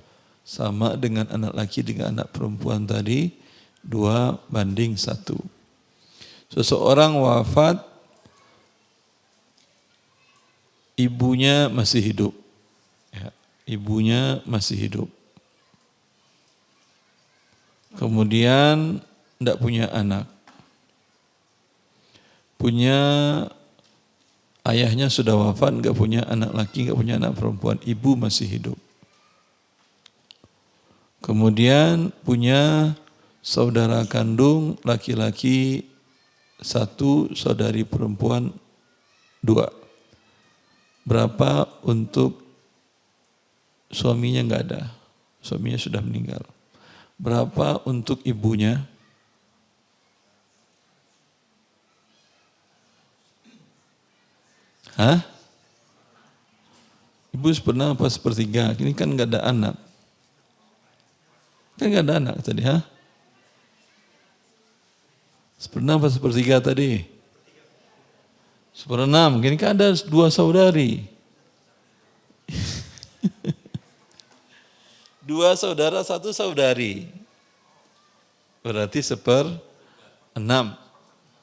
Sama dengan anak laki dengan anak perempuan tadi, 2/1. Seseorang wafat, ibunya masih hidup. Ya, ibunya masih hidup. kemudian tidak punya anak. Punya ayahnya sudah wafat, nggak punya anak laki, nggak punya anak perempuan, ibu masih hidup. Kemudian punya saudara kandung laki-laki 1, saudari perempuan 2. Berapa untuk suaminya nggak ada, suaminya sudah meninggal. Berapa untuk ibunya? Hah? Ibu seperempat apa sepertiga? Ini kan nggak ada anak. Kan nggak ada anak tadi, ha? Seperempat apa sepertiga tadi? Seperenam. Ini kan ada 2 saudari. 2 saudara, 1 saudari. Berarti 1/6.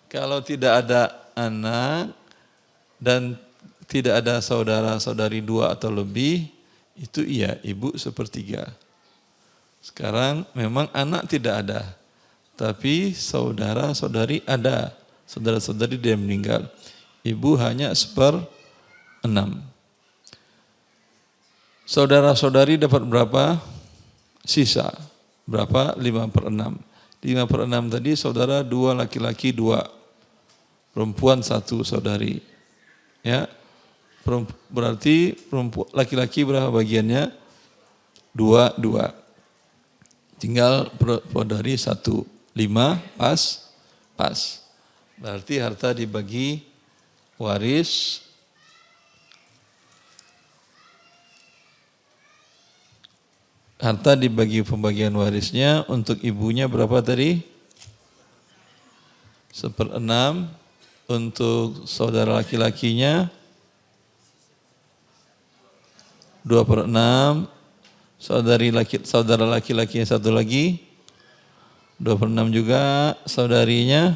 Kalau tidak ada anak dan tidak ada saudara-saudari 2 atau lebih, itu iya, ibu 1/3. Sekarang memang anak tidak ada, tapi saudara-saudari ada. Saudara-saudari dia meninggal. Ibu hanya 1/6. Saudara-saudari dapat berapa? Sisa. Berapa? 5/6. 5/6 tadi saudara 2, laki-laki 2. Perempuan 1 saudari. Ya. Berarti laki-laki berapa bagiannya? 2. Tinggal saudari 1. 5 pas. Berarti harta dibagi waris. Harta dibagi pembagian warisnya untuk ibunya berapa tadi? 1/6. Untuk saudara laki-lakinya 2/6. Saudara laki-lakinya 1 lagi 2/6 juga. Saudarinya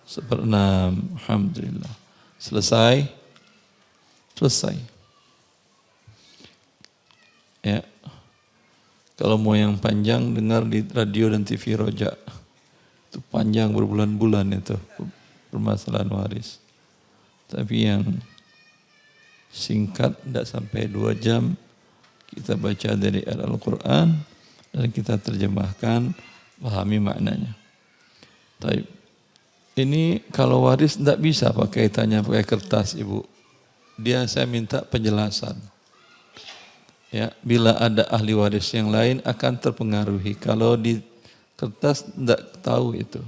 1/6. Alhamdulillah. Selesai. Ya. Kalau mau yang panjang dengar di radio dan TV Roja. Itu panjang berbulan-bulan itu permasalahan waris. Tapi yang singkat tidak sampai 2 jam kita baca dari Al-Quran dan kita terjemahkan, pahami maknanya. Taib. Ini kalau waris tidak bisa pakai kertas, Ibu. Saya minta penjelasan. Ya, bila ada ahli waris yang lain akan terpengaruhi. Kalau di kertas tidak tahu itu.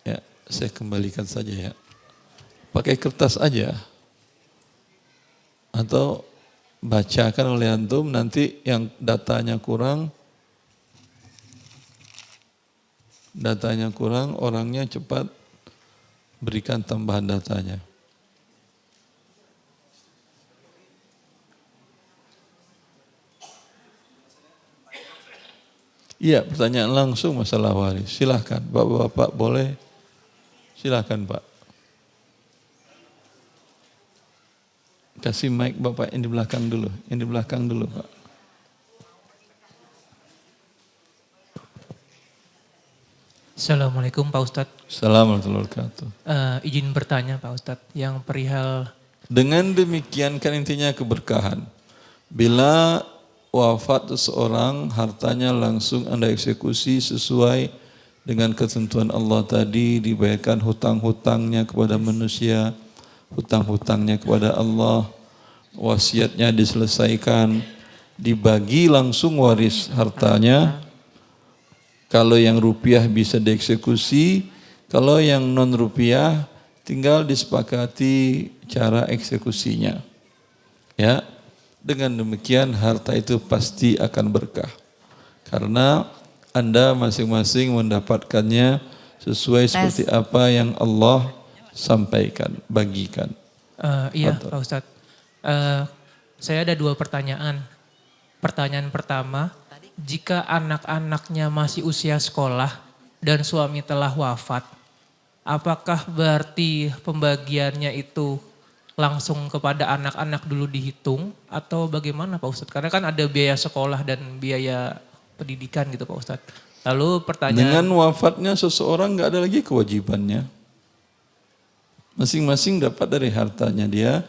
Ya, saya kembalikan saja ya. Pakai kertas aja. Atau bacakan oleh antum, nanti yang datanya kurang, orangnya cepat berikan tambahan datanya. Iya, pertanyaan langsung masalah waris. Silahkan, Bapak-bapak boleh. Silahkan Pak. Kasih mic Bapak yang di belakang dulu. Pak. Assalamualaikum Pak Ustadz. Assalamualaikum warahmatullahi wabarakatuh. Izin bertanya Pak Ustadz, yang perihal... Dengan demikian kan intinya keberkahan. Bila wafat seseorang, hartanya langsung Anda eksekusi sesuai dengan ketentuan Allah tadi, dibayarkan hutang-hutangnya kepada manusia, hutang-hutangnya kepada Allah, wasiatnya diselesaikan, dibagi langsung waris hartanya. Kalau yang rupiah bisa dieksekusi, kalau yang non rupiah tinggal disepakati cara eksekusinya. Ya. Dengan demikian harta itu pasti akan berkah. Karena Anda masing-masing mendapatkannya sesuai seperti apa yang Allah sampaikan, bagikan. Iya Pak Ustadz. Saya ada 2 pertanyaan. Pertanyaan pertama, jika anak-anaknya masih usia sekolah dan suami telah wafat, apakah berarti pembagiannya itu langsung kepada anak-anak dulu dihitung atau bagaimana Pak Ustadz? Karena kan ada biaya sekolah dan biaya pendidikan gitu Pak Ustadz. Lalu pertanyaan. Dengan wafatnya seseorang nggak ada lagi kewajibannya. Masing-masing dapat dari hartanya dia.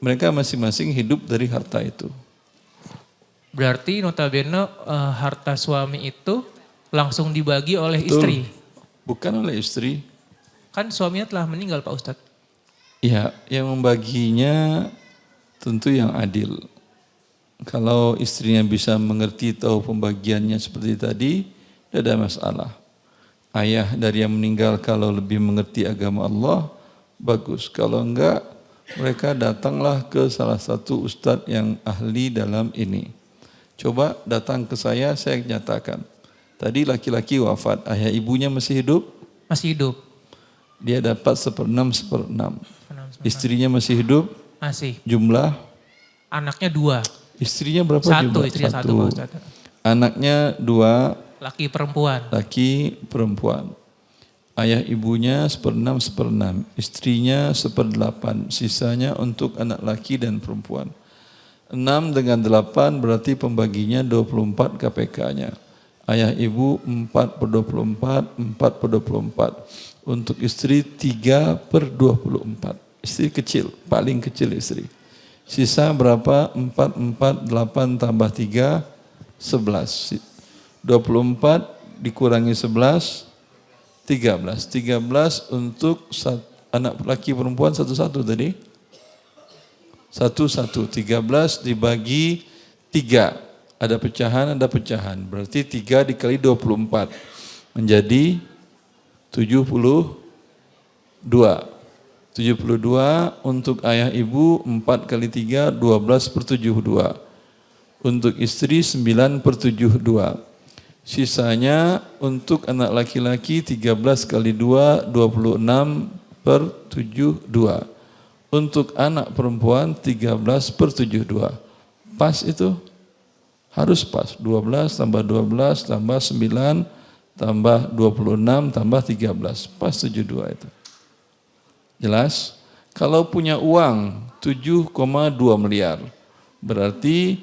Mereka masing-masing hidup dari harta itu. Berarti notabene harta suami itu langsung dibagi oleh Betul. istri. Bukan oleh istri. Kan suaminya telah meninggal Pak Ustadz. Ya, yang membaginya tentu yang adil. Kalau istrinya bisa mengerti tahu pembagiannya seperti tadi, tidak ada masalah. Ayah dari yang meninggal kalau lebih mengerti agama Allah, bagus. Kalau enggak, mereka datanglah ke salah satu ustadz yang ahli dalam ini. Coba datang ke saya nyatakan. Tadi laki-laki wafat, ayah ibunya masih hidup? Masih hidup. Dia dapat 1/6. Istrinya masih hidup? Masih. Jumlah? Anaknya 2. Istrinya berapa Satu, jumlah? istrinya satu Pak Ustadz. Anaknya 2. Laki perempuan. Laki perempuan. Ayah ibunya 1/6. Istrinya 1/8. Sisanya untuk anak laki dan perempuan. 6 dengan 8 berarti pembaginya 24 KPK-nya. Ayah ibu 4/24, 4/24. Untuk istri 3/24. Istri kecil, paling kecil istri. Sisa berapa? 4, 8 tambah 3, 11. 24 dikurangi 11, 13. 13 untuk anak laki perempuan satu-satu tadi. 1, 13 dibagi 3. Ada pecahan. Berarti 3 dikali 24. Menjadi 72. 72 untuk ayah ibu 4 kali 3, 12/72. Untuk istri 9/72. Sisanya untuk anak laki-laki 13 kali 2, 26/72. Untuk anak perempuan 13/72. Pas itu? Harus pas. 12 tambah 12 tambah 9 tambah 26 tambah 13. Pas 72 itu. Jelas? Kalau punya uang 7,2 miliar. Berarti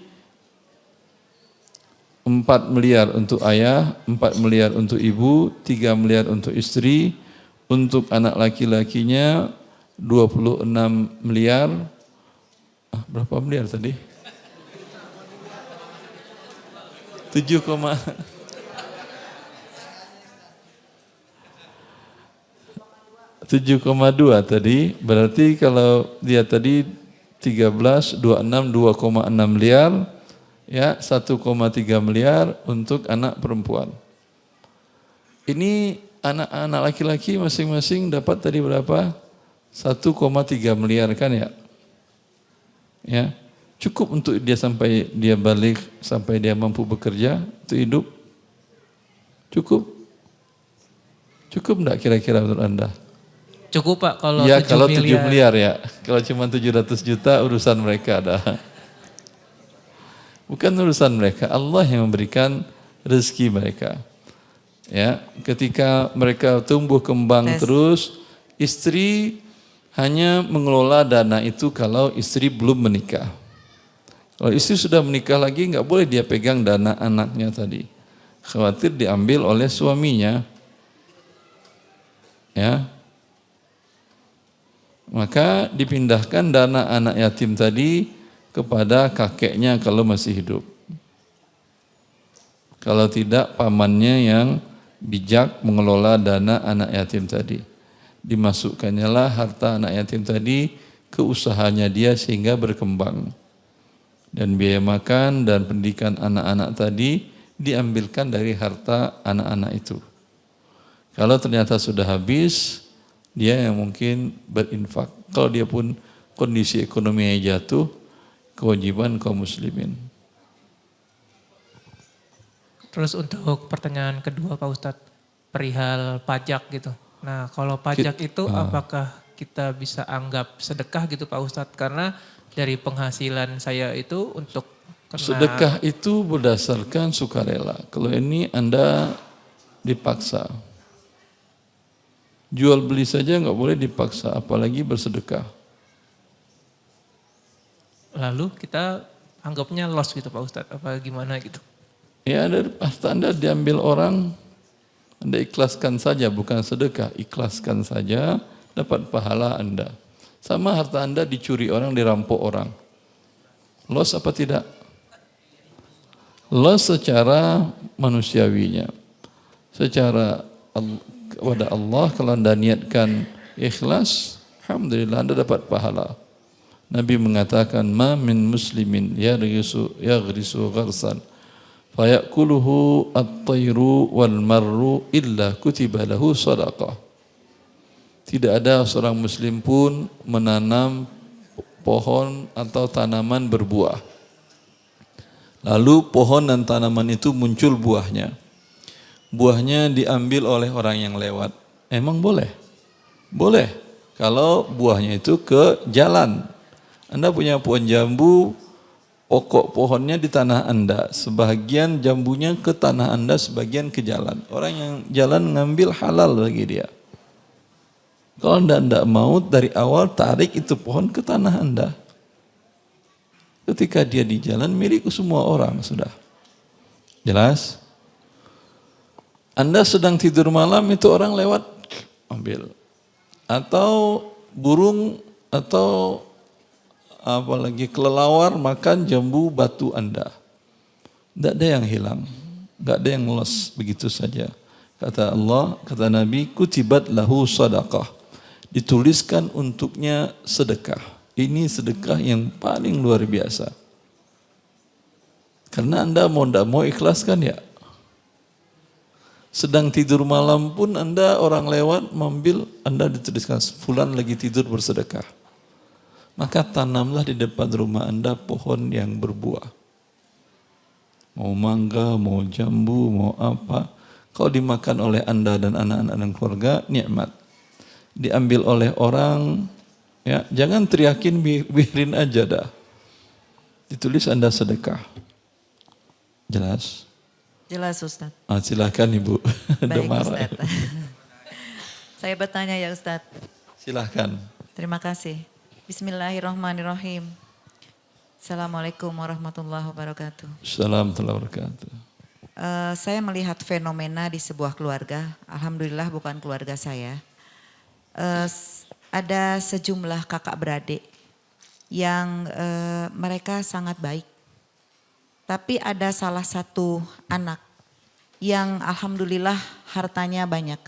4 miliar untuk ayah, 4 miliar untuk ibu, 3 miliar untuk istri, untuk anak laki-lakinya 26 miliar. Berapa miliar tadi? 7,2 tadi, berarti kalau dia tadi 13, 26, 2,6 miliar, ya 1,3 miliar untuk anak perempuan. Ini anak-anak laki-laki masing-masing dapat tadi berapa? 1,3 miliar kan ya? Ya, cukup untuk dia sampai dia balik, sampai dia mampu bekerja, untuk hidup? Cukup? Cukup enggak kira-kira menurut Anda? Cukup Pak kalau ya, 7 kalau miliar. 7 miliar ya. Kalau cuma 700 juta urusan mereka dah. Bukan urusan mereka, Allah yang memberikan rezeki mereka. Ya, ketika mereka tumbuh kembang terus, istri hanya mengelola dana itu kalau istri belum menikah. Kalau istri sudah menikah lagi nggak boleh dia pegang dana anaknya tadi. Khawatir diambil oleh suaminya. Ya. Maka dipindahkan dana anak yatim tadi kepada kakeknya kalau masih hidup. Kalau tidak, pamannya yang bijak mengelola dana anak yatim tadi. Dimasukkannya lah harta anak yatim tadi ke usahanya dia sehingga berkembang. Dan biaya makan dan pendidikan anak-anak tadi diambilkan dari harta anak-anak itu. Kalau ternyata sudah habis, dia yang mungkin berinfak. Kalau dia pun kondisi ekonominya jatuh, kewajiban kaum muslimin. Terus untuk pertanyaan kedua Pak Ustadz, perihal pajak gitu. Nah kalau pajak itu apakah kita bisa anggap sedekah gitu Pak Ustadz? Karena dari penghasilan saya itu untuk sedekah itu berdasarkan sukarela. Kalau ini Anda dipaksa. Jual beli saja nggak boleh dipaksa, apalagi bersedekah. Lalu kita anggapnya loss gitu Pak Ustadz, apa gimana gitu? Ya, dari harta Anda diambil orang, Anda ikhlaskan saja, bukan sedekah, ikhlaskan saja, dapat pahala Anda. Sama harta Anda dicuri orang, dirampok orang. Loss apa tidak? Loss secara manusiawinya. Secara kepada Allah, kalau Anda niatkan ikhlas, alhamdulillah Anda dapat pahala. Nabi mengatakan, ma min muslimin yaghrisu gharsan fayakuluhu at-tayru wal marru illa kutiba lahu sadaqah. Tidak ada seorang muslim pun menanam pohon atau tanaman berbuah. Lalu pohon dan tanaman itu muncul buahnya. Buahnya diambil oleh orang yang lewat. Emang boleh? Boleh. Kalau buahnya itu ke jalan. Anda punya pohon jambu, pokok pohonnya di tanah Anda. Sebagian jambunya ke tanah Anda, sebagian ke jalan. Orang yang jalan ngambil halal bagi dia. Kalau Anda tidak mau, dari awal tarik itu pohon ke tanah Anda. Ketika dia di jalan, milik semua orang sudah. Jelas? Anda sedang tidur malam, itu orang lewat, ambil. Atau burung, atau apalagi kelelawar makan jambu batu Anda. Tidak ada yang hilang. Tidak ada yang loss begitu saja. Kata Allah, kata Nabi, kutibat lahu sadaqah. Dituliskan untuknya sedekah. Ini sedekah yang paling luar biasa. Karena Anda mau tidak mau ikhlaskan ya. Sedang tidur malam pun Anda orang lewat mengambil, Anda dituliskan fulan lagi tidur bersedekah. Maka tanamlah di depan rumah Anda pohon yang berbuah. Mau mangga, mau jambu, mau apa. Kalau dimakan oleh Anda dan anak-anak dan keluarga, nikmat. Diambil oleh orang, ya jangan teriakin, biarin aja dah. Ditulis Anda sedekah. Jelas? Jelas Ustaz. Silakan Ibu. Baik Ustaz. Saya bertanya ya Ustaz. Silahkan. Terima kasih. Bismillahirrahmanirrahim. Assalamualaikum warahmatullahi wabarakatuh. Assalamualaikum warahmatullahi wabarakatuh. Saya melihat fenomena di sebuah keluarga. Alhamdulillah bukan keluarga saya. Ada sejumlah kakak beradik yang mereka sangat baik. Tapi ada salah satu anak yang alhamdulillah hartanya banyak.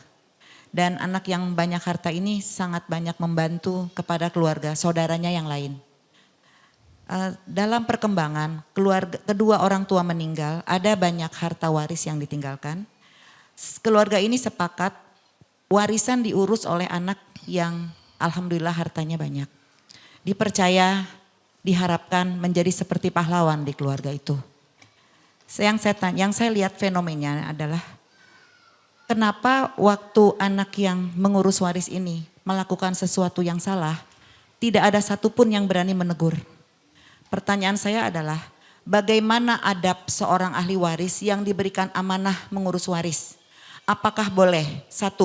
Dan anak yang banyak harta ini sangat banyak membantu kepada keluarga, saudaranya yang lain. Dalam perkembangan, kedua orang tua meninggal, ada banyak harta waris yang ditinggalkan. Keluarga ini sepakat warisan diurus oleh anak yang alhamdulillah hartanya banyak. Dipercaya, diharapkan menjadi seperti pahlawan di keluarga itu. Yang saya lihat fenomenanya adalah kenapa waktu anak yang mengurus waris ini melakukan sesuatu yang salah, tidak ada satupun yang berani menegur. Pertanyaan saya adalah bagaimana adab seorang ahli waris yang diberikan amanah mengurus waris? Apakah boleh? 1,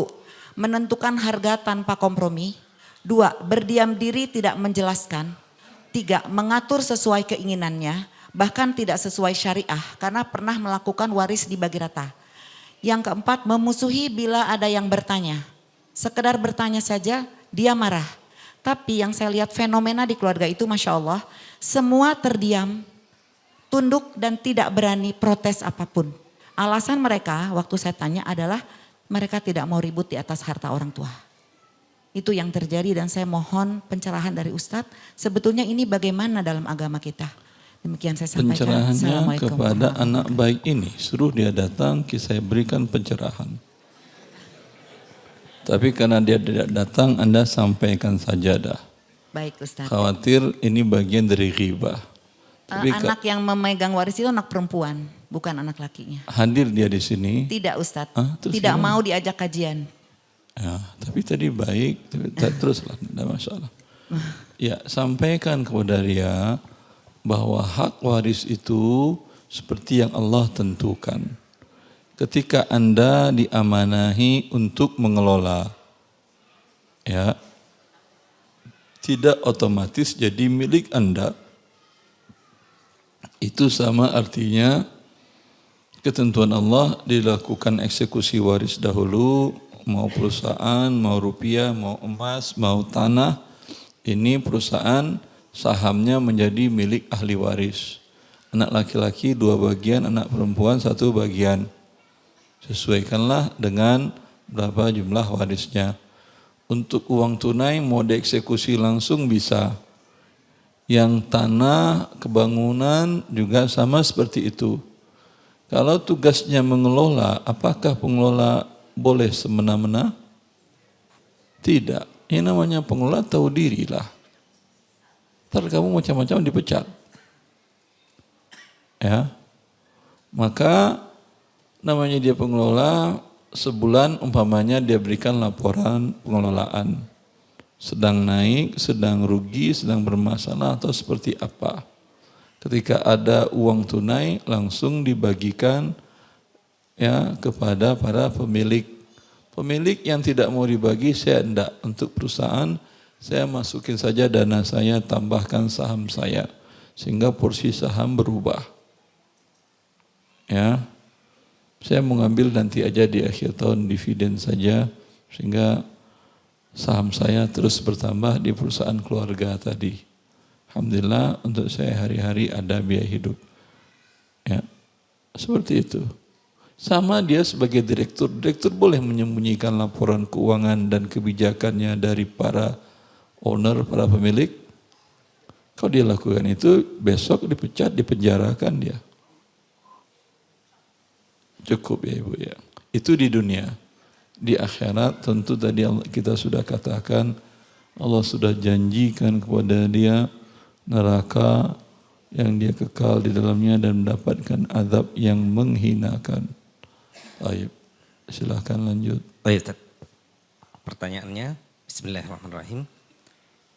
menentukan harga tanpa kompromi. 2, berdiam diri tidak menjelaskan. 3, mengatur sesuai keinginannya, bahkan tidak sesuai syariah karena pernah melakukan waris dibagi rata. Yang keempat, memusuhi bila ada yang bertanya. Sekedar bertanya saja, dia marah. Tapi yang saya lihat fenomena di keluarga itu Masya Allah, semua terdiam, tunduk dan tidak berani protes apapun. Alasan mereka waktu saya tanya adalah mereka tidak mau ribut di atas harta orang tua. Itu yang terjadi dan saya mohon pencerahan dari Ustadz. Sebetulnya ini bagaimana dalam agama kita? Demikian saya sampaikan. Pencerahannya kepada anak baik ini, suruh dia datang, saya berikan pencerahan. Tapi karena dia tidak datang, Anda sampaikan saja dah. Baik Ustaz. Khawatir ini bagian dari ghibah. Anak yang memegang waris itu anak perempuan, bukan anak lakinya. Hadir dia di sini. Tidak Ustaz, tidak mau diajak kajian. Ya, tapi tadi baik, teruslah, tidak masalah. Ya, sampaikan kepada dia bahwa hak waris itu seperti yang Allah tentukan. Ketika Anda diamanahi untuk mengelola, ya, tidak otomatis jadi milik Anda. Itu sama artinya ketentuan Allah dilakukan eksekusi waris dahulu, mau perusahaan, mau rupiah, mau emas, mau tanah. Ini perusahaan sahamnya menjadi milik ahli waris. Anak laki-laki 2 bagian, anak perempuan 1 bagian. Sesuaikanlah dengan berapa jumlah warisnya. Untuk uang tunai mau dieksekusi langsung bisa. Yang tanah, kebangunan juga sama seperti itu. Kalau tugasnya mengelola, apakah pengelola boleh semena-mena? Tidak. Ini namanya pengelola tahu diri lah. Ntar kamu macam-macam dipecat. Ya. Maka namanya dia pengelola, sebulan umpamanya dia berikan laporan pengelolaan. Sedang naik, sedang rugi, sedang bermasalah atau seperti apa. Ketika ada uang tunai langsung dibagikan ya kepada para pemilik. Pemilik yang tidak mau dibagi saya enggak, untuk perusahaan saya masukin saja dana saya, tambahkan saham saya sehingga porsi saham berubah. Ya. Saya mau ngambil nanti aja di akhir tahun dividen saja sehingga saham saya terus bertambah di perusahaan keluarga tadi. Alhamdulillah untuk saya hari-hari ada biaya hidup. Ya, seperti itu. Sama dia sebagai direktur. Direktur boleh menyembunyikan laporan keuangan dan kebijakannya dari para owner, para pemilik. Kalau dia lakukan itu, besok dipecat, dipenjarakan dia. Cukup ya Ibu ya. Itu di dunia. Di akhirat tentu tadi kita sudah katakan, Allah sudah janjikan kepada dia neraka yang dia kekal di dalamnya dan mendapatkan azab yang menghinakan. Baik, silakan lanjut. Baik, Ustaz. Pertanyaannya, Bismillahirrahmanirrahim.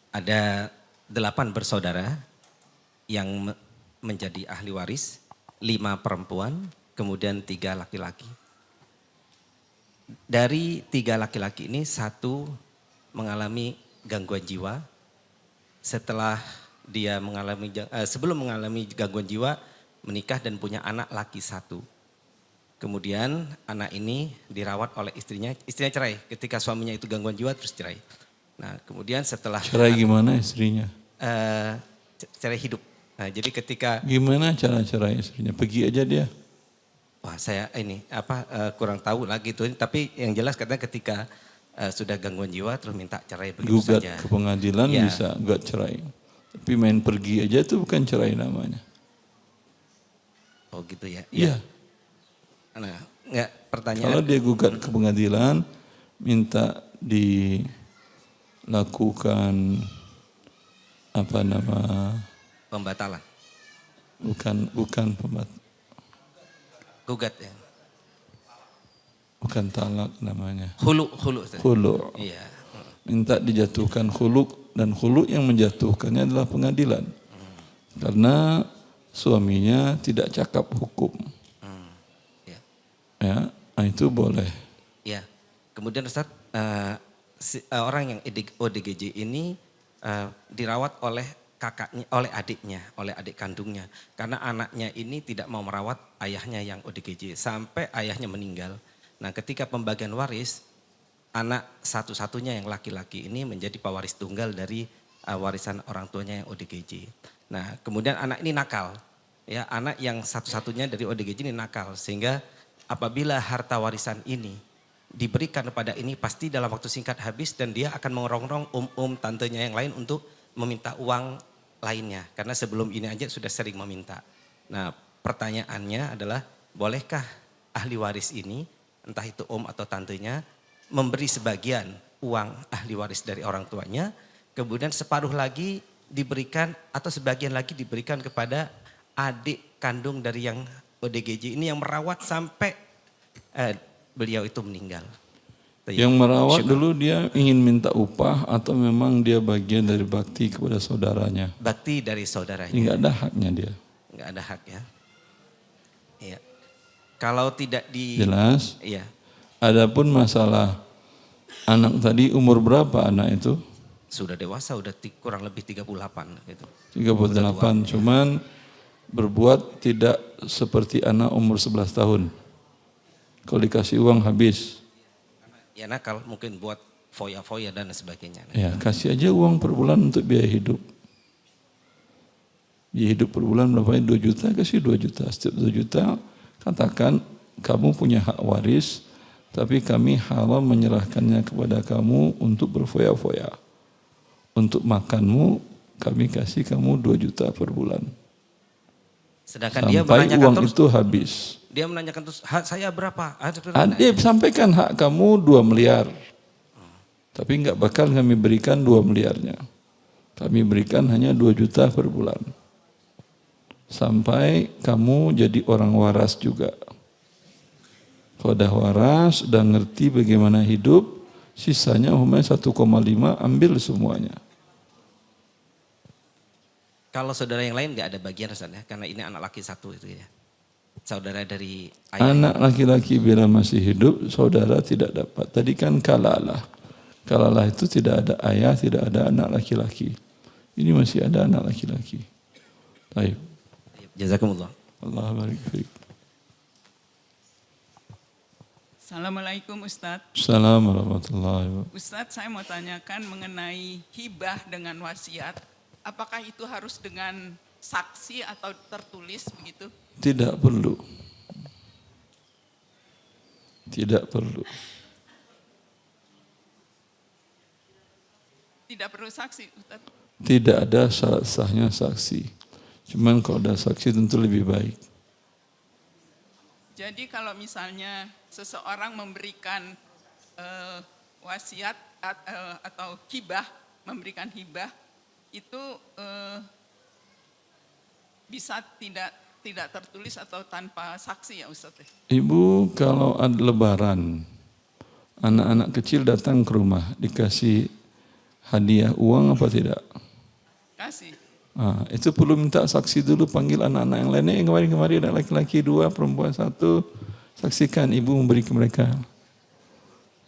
Ada 8 bersaudara yang menjadi ahli waris, 5 perempuan, kemudian 3 laki-laki. Dari 3 laki-laki ini 1 mengalami gangguan jiwa. Setelah dia sebelum mengalami gangguan jiwa, menikah dan punya anak laki 1. Kemudian anak ini dirawat oleh istrinya cerai. Ketika suaminya itu gangguan jiwa terus cerai. Nah kemudian setelah cerai gimana istrinya? Cerai hidup. Nah jadi ketika gimana cara cerai istrinya? Pergi aja dia. Wah saya kurang tahu lah gitu. Tapi yang jelas katanya ketika sudah gangguan jiwa terus minta cerai begitu gugat saja. Ke pengadilan ya. Bisa gugat cerai. Tapi main pergi aja itu bukan cerai namanya. Oh gitu ya? Iya. Nah, enggak pertanyaan. Kalau dia gugat ke pengadilan, minta dilakukan pembatalan. Bukan pembatalan. Gugat ya. Bukan talak namanya. Hulu. Hulu. Iya. Minta dijatuhkan hulu. Dan hulu yang menjatuhkannya adalah pengadilan. Karena suaminya tidak cakap hukum. Ya, itu boleh. Ya, kemudian Ustaz, orang yang ODGJ ini dirawat oleh kakaknya, oleh adik kandungnya. Karena anaknya ini tidak mau merawat ayahnya yang ODGJ sampai ayahnya meninggal. Nah ketika pembagian waris, anak satu-satunya yang laki-laki ini menjadi pewaris tunggal dari warisan orang tuanya yang ODGJ. Nah kemudian anak ini nakal. Ya, anak yang satu-satunya dari ODGJ ini nakal. Sehingga apabila harta warisan ini diberikan kepada ini pasti dalam waktu singkat habis dan dia akan mengerongrong tantenya yang lain untuk meminta uang lainnya. Karena sebelum ini aja sudah sering meminta. Nah pertanyaannya adalah bolehkah ahli waris ini, entah itu atau tantenya, memberi sebagian uang ahli waris dari orang tuanya, kemudian separuh lagi diberikan atau sebagian lagi diberikan kepada adik kandung dari yang ODGJ ini yang merawat sampai beliau itu meninggal. Yang merawat dulu dia ingin minta upah atau memang dia bagian dari bakti kepada saudaranya? Bakti dari saudaranya. Enggak ada haknya dia. Enggak ada hak ya. Iya. Kalau tidak Jelas? Iya. Adapun masalah anak tadi umur berapa anak itu? Sudah dewasa, kurang lebih 38 gitu. 38, cuman berbuat tidak seperti anak umur 11 tahun. Kalau dikasih uang habis. Ya nakal, mungkin buat foya-foya dan sebagainya. Ya, kasih aja uang per bulan untuk biaya hidup. Biaya hidup per bulan berapa? 2 juta, kasih 2 juta. Setiap 2 juta, katakan kamu punya hak waris, tapi kami haram menyerahkannya kepada kamu untuk berfoya-foya. Untuk makanmu, kami kasih kamu 2 juta per bulan. Sedangkan dia Sampai menanyakan uang terus, itu habis. dia menanyakan terus, hak saya berapa? Dia sampaikan hak kamu 2 miliar. Tapi enggak bakal kami berikan 2 miliarnya. Kami berikan hanya 2 juta per bulan. Sampai kamu jadi orang waras juga. Kalau udah waras, udah ngerti bagaimana hidup, sisanya umpamanya 1,5 ambil semuanya. Kalau saudara yang lain nggak ada bagian Ustaz ya, karena ini anak laki satu itu ya. Saudara dari ayah. Anak laki-laki bila masih hidup, saudara tidak dapat. Tadi kan kalalah. Kalalah itu tidak ada ayah, tidak ada anak laki-laki. Ini masih ada anak laki-laki. Baik. Jazakumullah. Allah barik fiik. Assalamualaikum Ustadz. Assalamualaikum warahmatullahi wabarakatuh. Ustadz, saya mau tanyakan mengenai hibah dengan wasiat. Apakah itu harus dengan saksi atau tertulis begitu? Tidak perlu. Tidak perlu. Tidak perlu saksi, Ustadz. Tidak ada syarat sahnya saksi. Cuman kalau ada saksi tentu lebih baik. Jadi kalau misalnya seseorang memberikan wasiat atau hibah, memberikan hibah, itu bisa tidak tertulis atau tanpa saksi ya Ustadz? Ibu kalau ada lebaran, anak-anak kecil datang ke rumah, dikasih hadiah uang apa tidak? Kasih. Itu perlu minta saksi dulu, panggil anak-anak yang lainnya. Yang kemarin-kemarin ada laki-laki 2, perempuan 1. Saksikan ibu memberi ke mereka.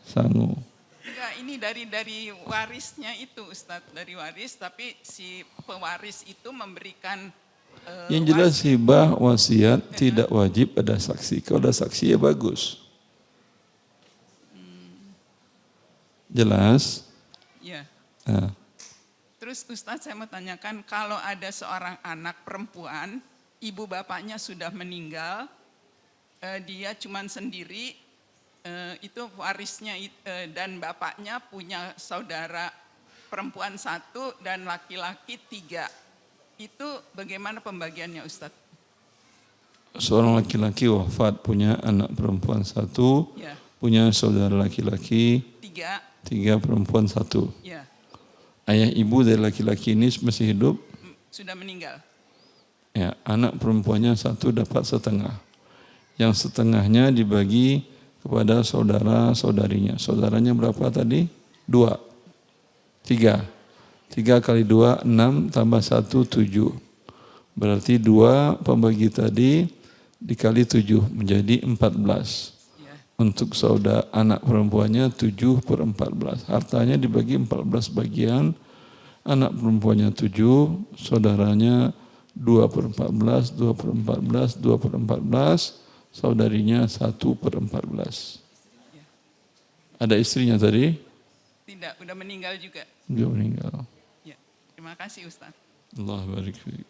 Sangu. Enggak, ini dari warisnya itu Ustadz, dari waris, tapi si pewaris itu memberikan Yang jelas hibah wasiat tidak wajib ada saksi. Kalau ada saksi ya bagus. Jelas? Ya. Nah. Terus Ustadz saya mau tanyakan, kalau ada seorang anak perempuan, ibu bapaknya sudah meninggal, dia cuman sendiri, itu warisnya dan bapaknya punya saudara perempuan 1 dan laki-laki 3. Itu bagaimana pembagiannya Ustadz? Seorang laki-laki wafat punya anak perempuan 1, Ya. punya saudara laki-laki 3 perempuan 1. Ya. Ayah ibu dari laki-laki ini masih hidup? Sudah meninggal. Ya, anak perempuannya 1 dapat setengah. Yang setengahnya dibagi kepada saudara-saudarinya. Saudaranya berapa tadi? 2. 3. 3 kali 2, 6 tambah 1, 7. Berarti 2 pembagi tadi dikali 7 menjadi 14. Ya. Untuk saudara anak perempuannya 7/14. Hartanya dibagi 14 bagian. Anak perempuannya 7, saudaranya 2/14, 2/14, 2/14, saudarinya 1/14. Ya. Ada istrinya tadi? Tidak, udah meninggal juga. Dia meninggal. Ya. Terima kasih Ustadz. Allah barik fiik.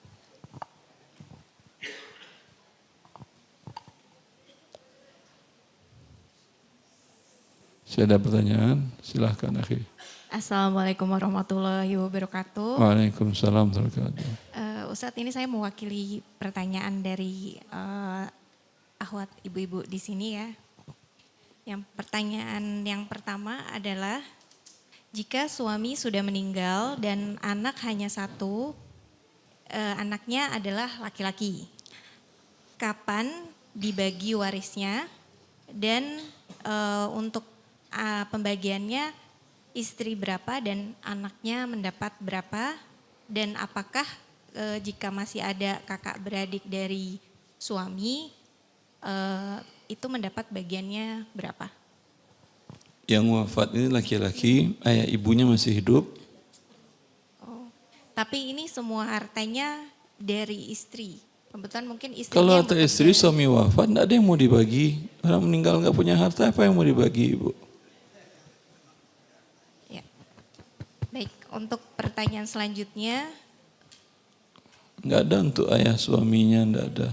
Saya ada pertanyaan, silahkan akhi. Assalamualaikum warahmatullahi wabarakatuh. Waalaikumsalam warahmatullahi wabarakatuh. Ustadz, ini saya mewakili pertanyaan dari akhwat ibu-ibu di sini ya. Yang pertanyaan yang pertama adalah, jika suami sudah meninggal dan anak hanya 1, anaknya adalah laki-laki, kapan dibagi warisnya dan untuk pembagiannya istri berapa dan anaknya mendapat berapa, dan apakah jika masih ada kakak beradik dari suami itu mendapat bagiannya berapa? Yang wafat ini laki-laki, ayah ibunya masih hidup. Tapi ini semua hartanya dari istri, Kebetulan mungkin istrinya Kalau yang ada bekerja. istri suami wafat, tidak ada yang mau dibagi. Orang meninggal nggak punya harta, apa yang mau dibagi, Ibu? Ya. Baik, untuk pertanyaan selanjutnya, Nggak ada untuk ayah suaminya, nggak ada.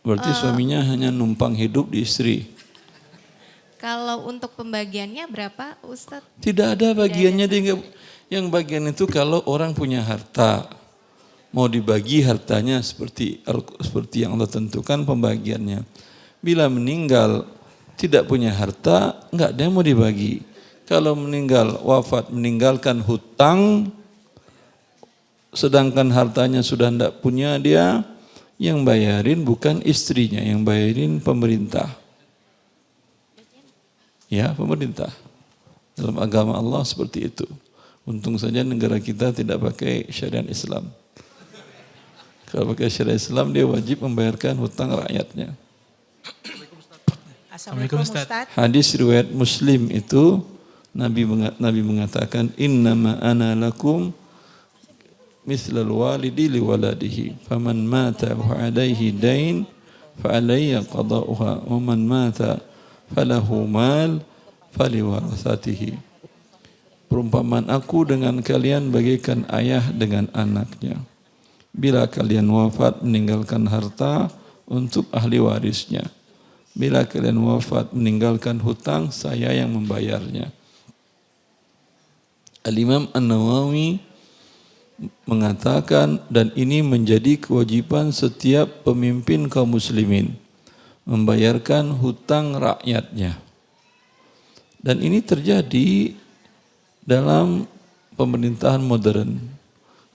Berarti suaminya hanya numpang hidup di istri. kalau untuk pembagiannya berapa Ustadz? Tidak ada bagiannya. Yang bagian itu kalau orang punya harta, mau dibagi hartanya seperti yang Allah tentukan pembagiannya. Bila meninggal tidak punya harta, nggak ada yang mau dibagi. Kalau meninggal wafat meninggalkan hutang, sedangkan hartanya sudah tidak punya dia, yang bayarin bukan istrinya, yang bayarin pemerintah. Ya, pemerintah. Dalam agama Allah seperti itu. Untung saja negara kita tidak pakai syariat Islam. Kalau pakai syariat Islam dia wajib membayarkan hutang rakyatnya. Assalamualaikum Ustaz. Hadis riwayat Muslim itu Nabi mengatakan innama ana lakum mislal walidi liwaladihi faman mata wa alaihi dain fa alayya qada'uha wa man mata falahu mal faliwarasatihi. Perumpamaan aku dengan kalian bagaikan ayah dengan anaknya. Bila kalian wafat meninggalkan harta untuk ahli warisnya. Bila kalian wafat meninggalkan hutang, saya yang membayarnya. Al-Imam An-Nawawi mengatakan, dan ini menjadi kewajiban setiap pemimpin kaum muslimin, membayarkan hutang rakyatnya. Dan ini terjadi dalam pemerintahan modern.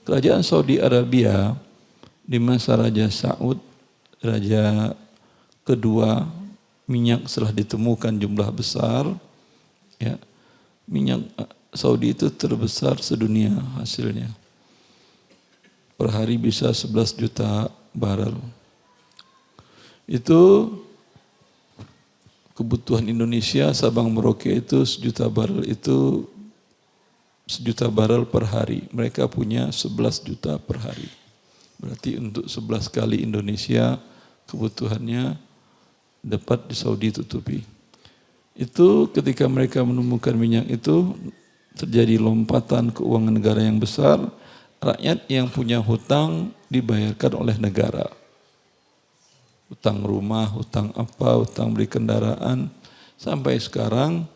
Kerajaan Saudi Arabia di masa Raja Saud, Raja kedua, minyak setelah ditemukan jumlah besar, ya, minyak Saudi itu terbesar sedunia hasilnya. Per hari bisa 11 juta barel. Itu kebutuhan Indonesia, Sabang Merauke itu 1 juta barel itu 1 juta barel per hari. Mereka punya 11 juta per hari. Berarti untuk 11 kali Indonesia kebutuhannya dapat di Saudi tutupi. Itu ketika mereka menemukan minyak itu terjadi lompatan keuangan negara yang besar. Rakyat yang punya hutang dibayarkan oleh negara. Hutang rumah, hutang apa, hutang beli kendaraan. Sampai sekarang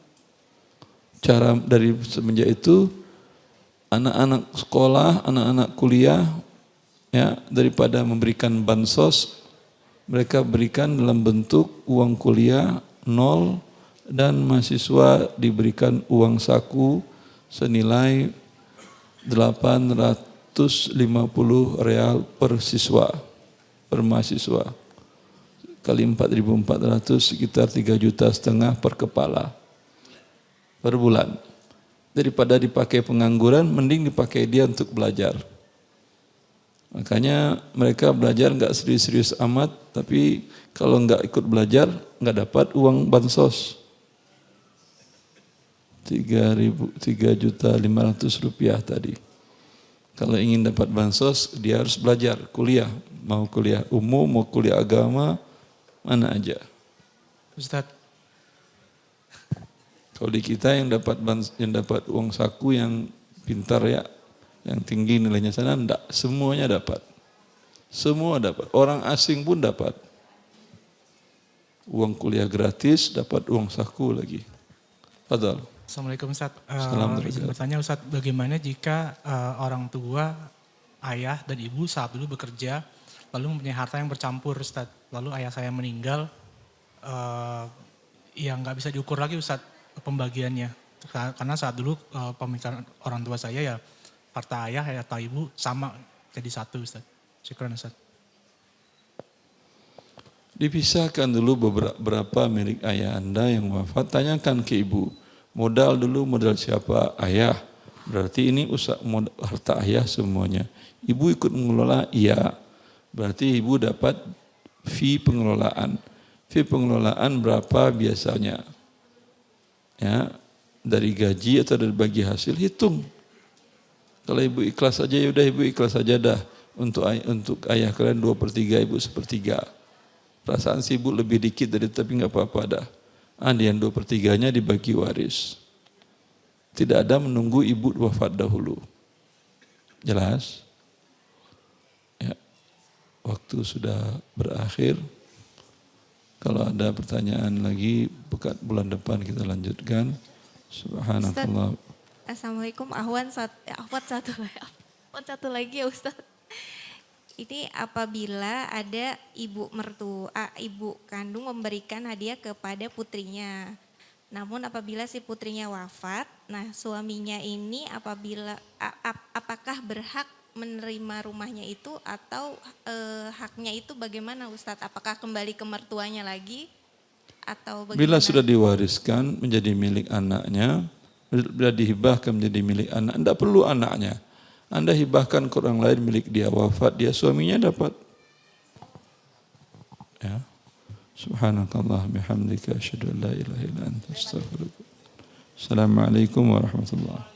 cara dari semenjak itu anak-anak sekolah, anak-anak kuliah, ya, daripada memberikan bansos, mereka berikan dalam bentuk uang kuliah 0 dan mahasiswa diberikan uang saku senilai 850 real per siswa, per mahasiswa. Kali 4.400 sekitar 3,5 juta per kepala per bulan. Daripada dipakai pengangguran, mending dipakai dia untuk belajar. Makanya mereka belajar nggak serius-serius amat, tapi kalau nggak ikut belajar nggak dapat uang bansos. 3.500.000 rupiah tadi. Kalau ingin dapat bansos, dia harus belajar, kuliah. Mau kuliah umum, mau kuliah agama, mana aja. Ustadz, Kalau di kita yang dapat uang saku yang pintar ya, yang tinggi nilainya sana, enggak. Semuanya dapat. Semua dapat. Orang asing pun dapat. Uang kuliah gratis, dapat uang saku lagi. Fadal. Assalamualaikum Ustadz. Assalamualaikum. Izin bertanya Ustadz, bagaimana jika orang tua, ayah dan ibu saat dulu bekerja, lalu mempunyai harta yang bercampur Ustadz. Lalu ayah saya meninggal, yang nggak bisa diukur lagi Ustadz pembagiannya. Karena saat dulu pemikiran orang tua saya ya, harta ayah, harta ibu sama jadi satu Ustadz. Syukran Ustadz. Dipisahkan dulu beberapa milik ayah Anda yang wafat, tanyakan ke ibu. Modal dulu, modal siapa? Ayah. Berarti ini harta ayah semuanya. Ibu ikut mengelola? Iya. Berarti ibu dapat fee pengelolaan. Fee pengelolaan berapa biasanya? Ya, dari gaji atau dari bagi hasil, hitung. Kalau ibu ikhlas saja, ya udah ibu ikhlas saja dah. untuk ayah kalian 2/3, ibu 1/3. Perasaan si ibu lebih dikit dari tapi nggak apa-apa dah. Yang 2/3-nya dibagi waris. Tidak ada menunggu ibu wafat dahulu. Jelas? Ya. Waktu sudah berakhir. Kalau ada pertanyaan lagi, bulan depan kita lanjutkan. Subhanallah. Assalamualaikum, Ahwan satu lagi ya Ustaz. Ini apabila ada ibu kandung memberikan hadiah kepada putrinya. Namun apabila si putrinya wafat, nah suaminya ini apakah berhak menerima rumahnya itu atau haknya itu bagaimana Ustadz? Apakah kembali ke mertuanya lagi atau bagaimana? Bila sudah diwariskan menjadi milik anaknya, bila dihibahkan menjadi milik anak, tidak perlu anaknya. Anda hibahkan ke orang lain milik dia, wafat dia, suaminya dapat. Ya. Subhanakallah bihamdika asyhadu an la ilaha illa anta astaghfiruka. Assalamualaikum warahmatullahi